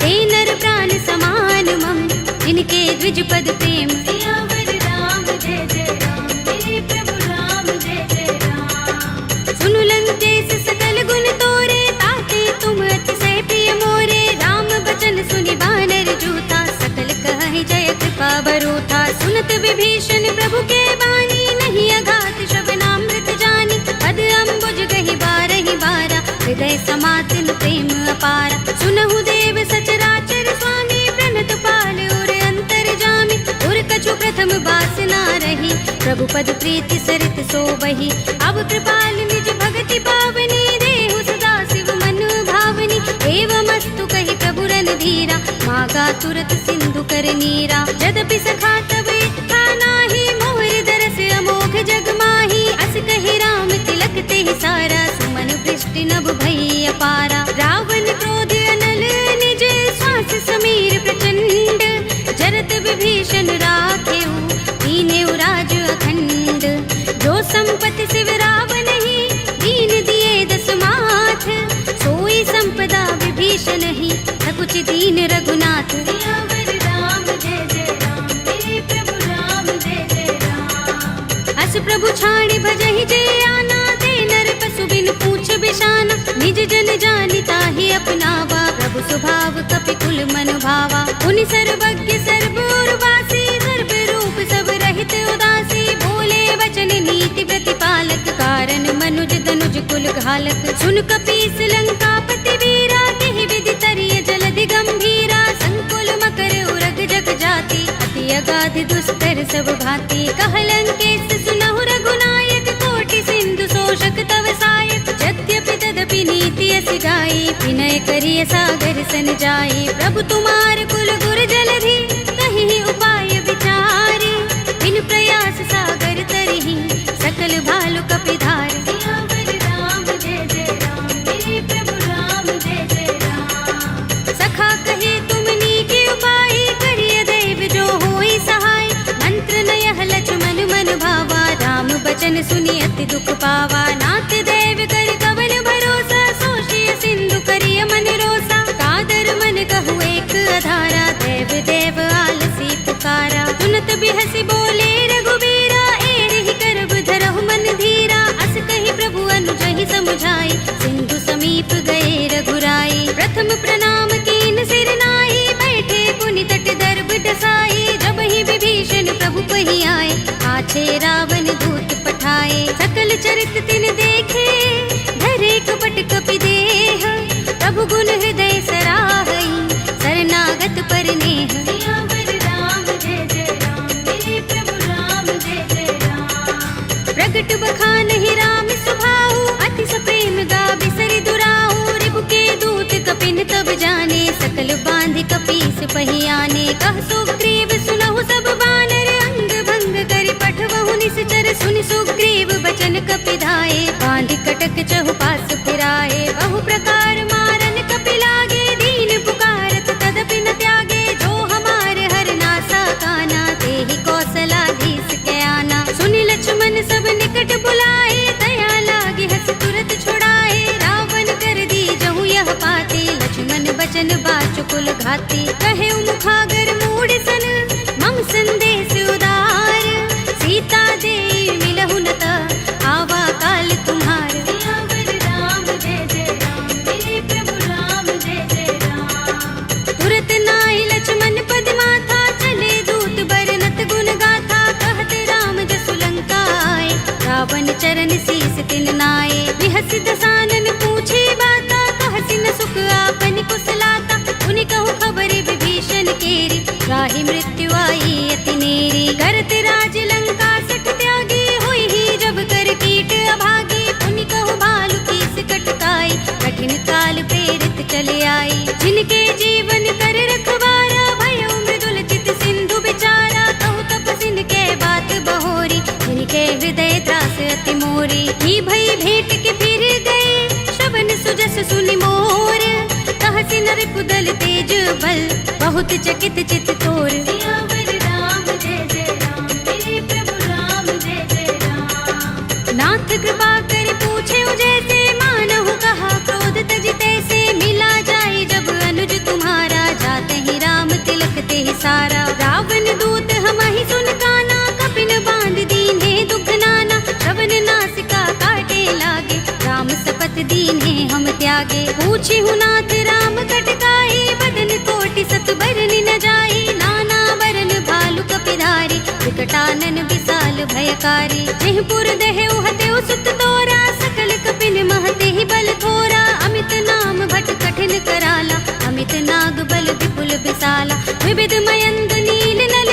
ते नर प्राण समान मम, जिनके द्विज पद प्रेम। सियावर राम जय जय राम, मेरे प्रभु राम जय जय राम। सुनु लंकेश सकल गुण तोरे, ताके तुम अतिशय प्रिय मोरे। राम बचन सुनि बानर जूथा, सकल कहहि जय कृपा बरूथा। सुनत विभीषण प्रभु के बानी, नहीं अघात श्रवणामृत जानी। पद अम्बुज गहि बारहि बारा, हृदय समातिन प्रेम अपारा। सुनहु देव सचराचर स्वामी, प्रणत पाल उर अंतर जामी। उर कछु प्रथम बासना रही, प्रभु पद प्रीति सरित सोबहि। अब कृपाल निज भगति पावनी, देहु सदा शिव मन भावनी। एवमस्तु कहि प्रभु रणधीरा, मागा तुरत सिंधु कर नीरा। यद्यपि सखा तब इच्छा नाही, मोर दरस अमोघ जग माही। अस कहि राम तिलक तेहि सारा, सुमन वृष्टि नभ भई अपारा। रावण क्रोध अनल निज, श्वास समीर प्रचंड। जरत विभीषण राखेउ, दीनेउ राज अखंड। जो संपत्ति शिव रावण ही, दीन दिए दस माथ। सोई संपदा विभीषण ही, सकुच दीन रघुनाथ। सियावर राम जय जय राम, मेरे प्रभु राम जय जय राम। अस प्रभु छाड़ी भजहि जे आना, ते नर पशु बिन पूछ बिशाना। निज जन जानि ताहि अपनावा, प्रभु स्वभाव कपि कुल मन भावा। पुनि सर्वज्ञ सर्व उर्वासी, सर्व रूप सब रहित उदासी। बोले वचन नीति प्रतिपालक, कारण मनुज तनुज कुल घालक। सुन कपीस लंकापति वीरा, केहि विधि तरिय जलधि गंभीरा। संकुल मकर उरग जग जाति, अति अगाध दुस्तर सब भांति। कह लंकेश सुनहु रघुनायक, कोटि सिंधु शोषक तव सायक। यद्यपि तदपि नीति अस गाई, विनय करिय सागर सन जाई। प्रभु तुम्हार कुल गुर जलधि, कहीं उपाय विचारी। बिन प्रयास सागर तरहि, सकल भालु कपिधार। सियावर राम जय जय राम, मेरे प्रभु राम जय जय राम। सखा कहे तुम नीके उपाय, करिय दैव जो होई सहाय। मंत्र नयह लक्ष्मण मन भावा, राम बचन सुनि अति दुख पावा। नाथ दैव कर कवन भरोसा, सोषिय सिंधु करिय मन रोसा। कादर मन कहु एक अधारा, देव देव आलसी पुकारा। सुनत बिहसि बोले रघुबीरा, एहि करब धरहु मन धीरा। अस कहि प्रभु अनुजहि समुझाई, सिंधु समीप गए रघुराई। प्रथम प्रणाम कीन सिर नाई, बैठे पुनि तट दर्भ डसाई। जब ही विभीषण प्रभु पहि आए, आछे रावण दूत पठाए। सकल चरित तिन देखे, धरे कपट कपि देह। प्रभु गुण कटक चहुपास फिराए, बहु प्रकार मारन कपिलागे, दीन पुकारत तदपि न त्यागे, जो हमारे हर नासा काना, तेहि कौशलाधीश के आना। सुनि लक्ष्मण सब निकट बुलाए, दया लागे हस तुरत छुड़ाए, रावण कर दी जहु यह पाती, लक्ष्मण बचन बाचुकुल घाती। कहे मुखागर मूढ़ सन मम संदेश उदार, सीता दे मिलहु न ता आवा काल तुम्हार। सियावर राम जय जय राम, मेरे प्रभु राम जय जय राम। तुरत नाहि लक्ष्मण पद माथा, चले दूत बरनत गुण गाथा, कहत राम जसु लंका आए, रावण चरण शीस तिन नाए। बिहस दसानन पूछे बाता, कहसि न सुख आपन कुशलाता, उनि कहु खबर विभीषण केरी, राहि मृत्यु आई अति नेरी। करत राज लंका सठ त्यागी, होई ही जब कर कीट अभागी, उनि कहु भालु कीस कटकाई, कठिन काल प्रेरित चले आई। जिनके जीवन कर रखवारा, भयो मृदुल चित सिंधु बिचारा, कहु तपसिन के बात बहोरी, जिनके हृदय त्रास अति मोरी। की भई भेंट के फिर गए, श्रवण सुजस सुनि मोर, कहसि न रिपुदल तेज बल, बहुत चकित चित तोर। सियावर राम जय जय राम, मेरे प्रभु राम जय जय राम। नाथ कृपा कर पूछे जैसे, मानहु कहा क्रोध तज तैसे, मिला जाए जब अनुज तुम्हारा, जाते ही राम तिलक ते सारा। रावण दूत हमहि सुन काना, कपिन बांध दीन्हे दुख नाना, श्रवण नासिका काटे लागे, राम सपत दीन्हे हम त्यागे। पूछी हूँ नाथ राम कटकाई, बदन कोटि सत बरन न जाई, नाना बरन भालु कपिधारी, विकटानन विशाल भयकारी। जेहपुर देहु हतेउ सुत तोरा, सकल कपिन महते ही बल थोरा, अमित नाम भट कठिन कराला, अमित नाग बल विपुल विशाला। विविध मयंक नील नल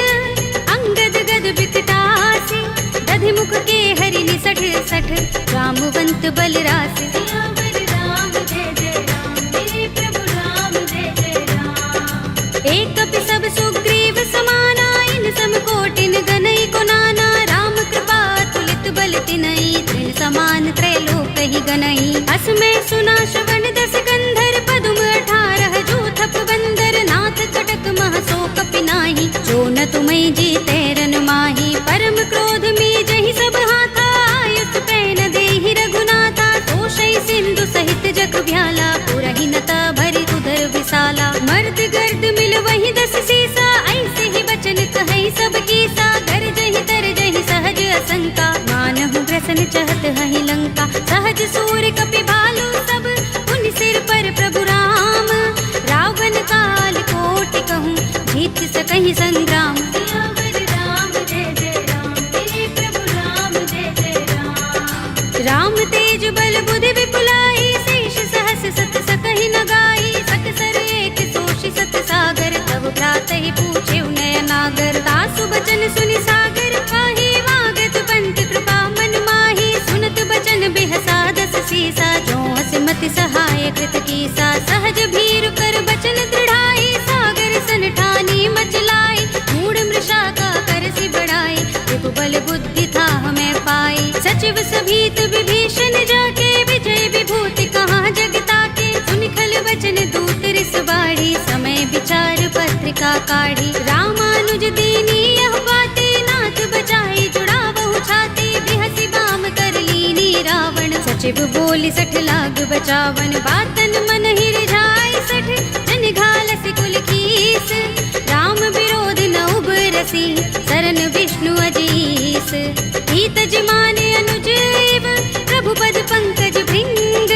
अंगद गद विकटासी, दधि मुख के हरि निसठ सठ, रामवंत बल रासि। सियावर राम जय जय राम, मेरे प्रभु राम जय जय राम। एक कपि सब सुग्रीव समाना, इन सम कोटिन गनई को नाना, राम कृपा तुलित बल तिनई, तृण समान त्रैलोक ही गनई। अस में सुना श्रवण दस गंधर, पदुम 18 जूथप बंदर, नाथ कटक मह सो कपि नाही, जो न तुम्हें जीते रन माही। परम क्रोध में जहि सब हाथा, आयुष पैन देहि रघुनाथा, तोषै सिंधु सहित जग भ्याला, पुरहि नता भरि उदर विशाला। मर्द गर्द मिल वही 10 सीसा, ऐसे ही बचन कहि सब कीसा, गरजहि तरजहि सहज असंका, मानहु ग्रसन चहत हहि लंका। सहज सूर कपि भालु सब, उन सिर पर प्रभु राम, रावण काल कोटि कहूँ, जीत सकहि संग्राम। सियावर राम जय जय राम, मेरे प्रभु राम जय जय राम। राम तेज बल बुद्धि विपुलाई, शेष सहस सत सकहि न गाई, सकसर एक सोषि सत सागर, तब भ्रातहि पूछे नयनागर। तासु बचन सुनि सागर पाहि, वागत पंत कृपा मन माहि, सुनत बचन बिहसा 10 सीसा, जो हस मति सहाय कृत कीसा। सहज भीरु कर बचन दृढ़ाई, सागर सन ठानी मचलाई, मूढ़ मृषा का करसि बढ़ाई, विपुबल बुद्धि था हमें पाई। सचिव सभीत विभीषण जाके, विजय विभूति कहाँ जगता के, सुनि खल वचन दूत रिस बाढ़ी, समय विचार पत्रिका काढ़ी। रामानुज दीनी यह बाते, नाथ बचाई जुड़ा बहु छाती, बिहसि बाम कर लीनी रावण, सचिव बोली 60 लाग बचावन। बातन मन ही रिझाई 60, जन घालसि कुल कीस, राम विरोध न उबरसी, सरन विष्णु अजीस। हित जिमाने अनुजीव, प्रभु पद पंकज भृंग,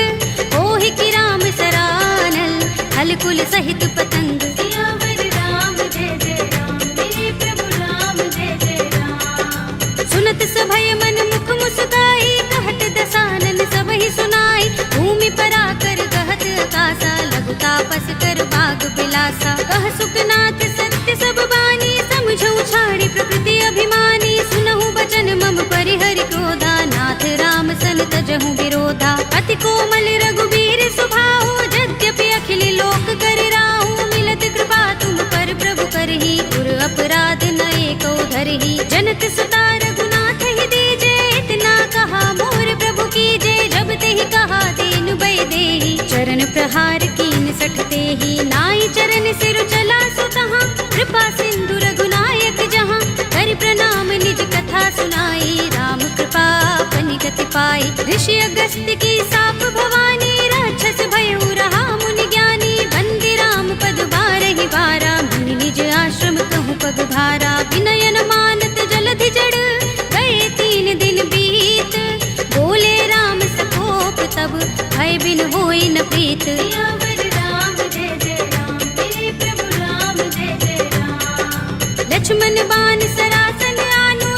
ओहि की राम सरानल, हल कुल सहित पतंग। सियावर राम जय जय राम, मेरे प्रभु राम जय जय राम। सुनत सभय मन मुख मुस्काई, कहत दसानन सबहि सुनाई, भूमि परा कर कहत आकाशा, लघु तापस कर बाग बिलासा। कह सुखनाथ सत्य सब बानी, समझौ छाड़ी प्रकृति अभिमानी, सुनहु बचन मम परिहरि क्रोधा, नाथ राम सन तजहु विरोधा। अति कोमल रघुबीर सुभाहु, यद्यपि अखिल लोक कर राहु, मिलत कृपा तुम पर प्रभु करही, पुर अपराध न एको धरही। जनत सुता रघुनाथ ही दीजे, इतना कहा मोर प्रभु कीजे, जब ते हार कीन सठते ही नाई चरण सिर चला सुतहाँ कृपा सिंधु रघुनायक जहाँ कर प्रणाम निज कथा सुनाई राम कृपा अपनी गति पाई ऋषि अगस्त्य की साप भवानी राक्षस भयउ रहा मुनि ज्ञानी बंदी राम पद बारहि बारा मुनि निज आश्रम कहूँ पग भारा विनयन मानत जलधि जड़ गए 3 दिन बीत बोले राम सकोप तब भय बिन होई न प्रीत सियावर राम जय जय राम मेरे प्रभु राम जय जय राम लक्ष्मण बाण सरासन आनु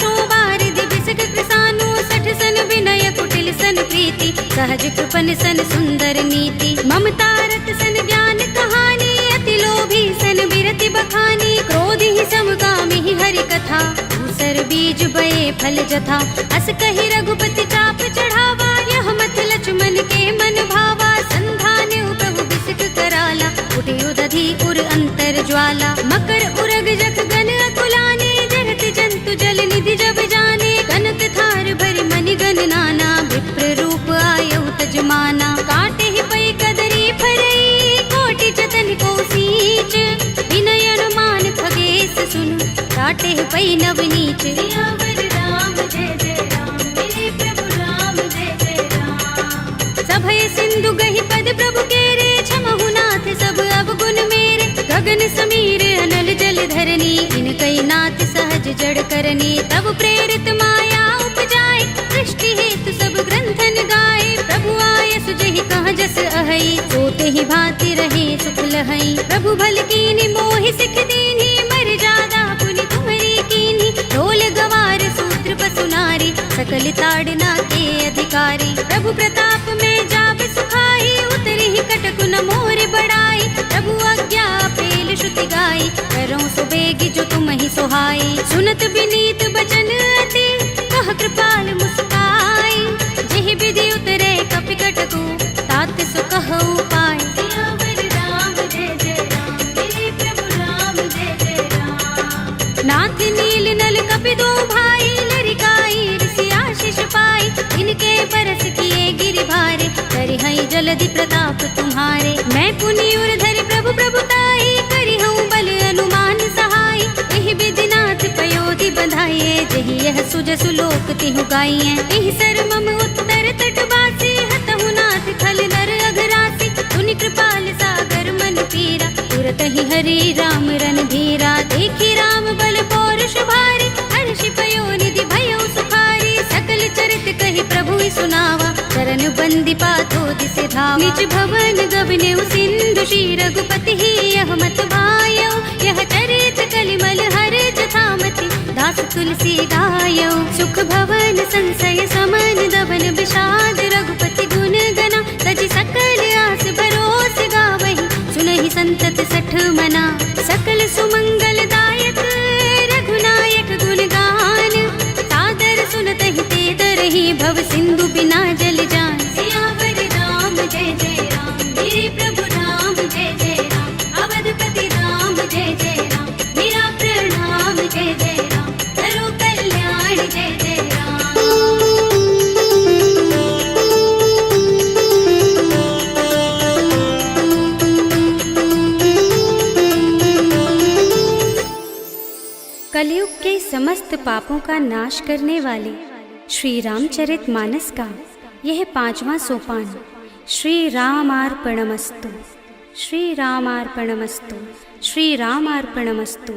सौ बारिधि बिसक कृसानु 60 सन विनय कुटिल सन प्रीति सहज कृपन सन सुंदर नीति ममता रत सन ज्ञान कहानी अति लोभी सन बिरति बखानी क्रोध ही समगामी ही हरि कथा दूसर बीज बये फल जथा अस कहि रघुपति चाप चढ़ावा यह मत लक्ष्मण के मन भावा संधान प्रभु बिसक कराला उठे उदधि उर अंतर ज्वाला मकर उरग जख गन अकुलाने जरत जंतु जल निधि जब जाने कनक थार भरि मनि गन नाना विप्र रूप आयउ तजमाना काटे ही पै कदरी फरई कोटि जतन को सींच विनयन मान खगेश सुन काटे ही पै नवनीच सियावर राम जय जय राम मेरे प्रभु राम जय जय राम सभय सिंधु गहि पद प्रभु केरे क्षमहु नाथ सब अवगुण मेरे गगन समीर अनल जल धरनी इन कई नाथ सहज जड़ करनी तब प्रेरित माया उपजाए सृष्टि हेतु सब ग्रंथन गाए प्रभु आय सुजहि कहाँ जस अहै सोते ही भांति रहे सुख लहै प्रभु भल कीनी मोहि सिख दीनी मर जादा पुनि तुम्हारी कीनी ढोल गवार सूत्र पसुनारी सकल ताड़ना के अधिकारी प्रभु प्रताप में जाप सुखाई उतरी ही कटक न मोर बढ़ाई प्रभु आज्ञा पेल श्रुति गाई करो सो बेगी जो तुम ही सोहाई सुनत विनीत बचन अति कह कृपाल मुस्काई जेहि विधि उतरे कपि कटकु तात सो कहु पाई सियावर राम जय जय राम मेरे प्रभु राम जय जय राम नाथ नील नल कपि दो भाई लरिकाई ऋषि आशीष पाई इनके परस किए गिरि भारे करि हई जलधि प्रताप तुम्हारे मैं पुनि उर धरि प्रभु प्रभुताई करि हूँ बल अनुमान सहाय एहि विधिनाथ पयोधि बधाइए जहि यह सुजसु लोक तिहु गाइए एहि सर मम उत्तर तट बासी हतहु नाथ खल नर अघरासी तुनि कृपाल सागर मन पीरा तुरत ही हरि राम रन धीरा देखी राम बल पौरुष भारी हर्षि पयो निधि भयो सुखारी सकल चरित कहि प्रभु सुनावा चरण बंदी पाथो दिसे धावा निज भवन गबने सिंधु श्री रघुपति ही यह मत भायो यह चरित कलिमल हर जथामति दास तुलसी गायो सुख भवन संशय समन दबन विषाद रघुपति गुण गना तजि सकल आस भरोस गावहि सुनहि संतत सठ मना सकल सुमंगल दायक रघुनायक गुण गान सादर सुनतहि ते तरहि भव सिंधु बिना जल जान सियावर राम जय जय राम मेरे प्रभु राम जय जय राम अवधपति राम जय जय राम मेरा प्रणाम जय जय राम करो कल्याण जय जय राम कलयुग के समस्त पापों का नाश करने वाले श्री रामचरित मानस का यह 5वां सोपान श्री रामार्पणमस्तु, श्री रामार्पणमस्तु, श्री रामार्पणमस्तु।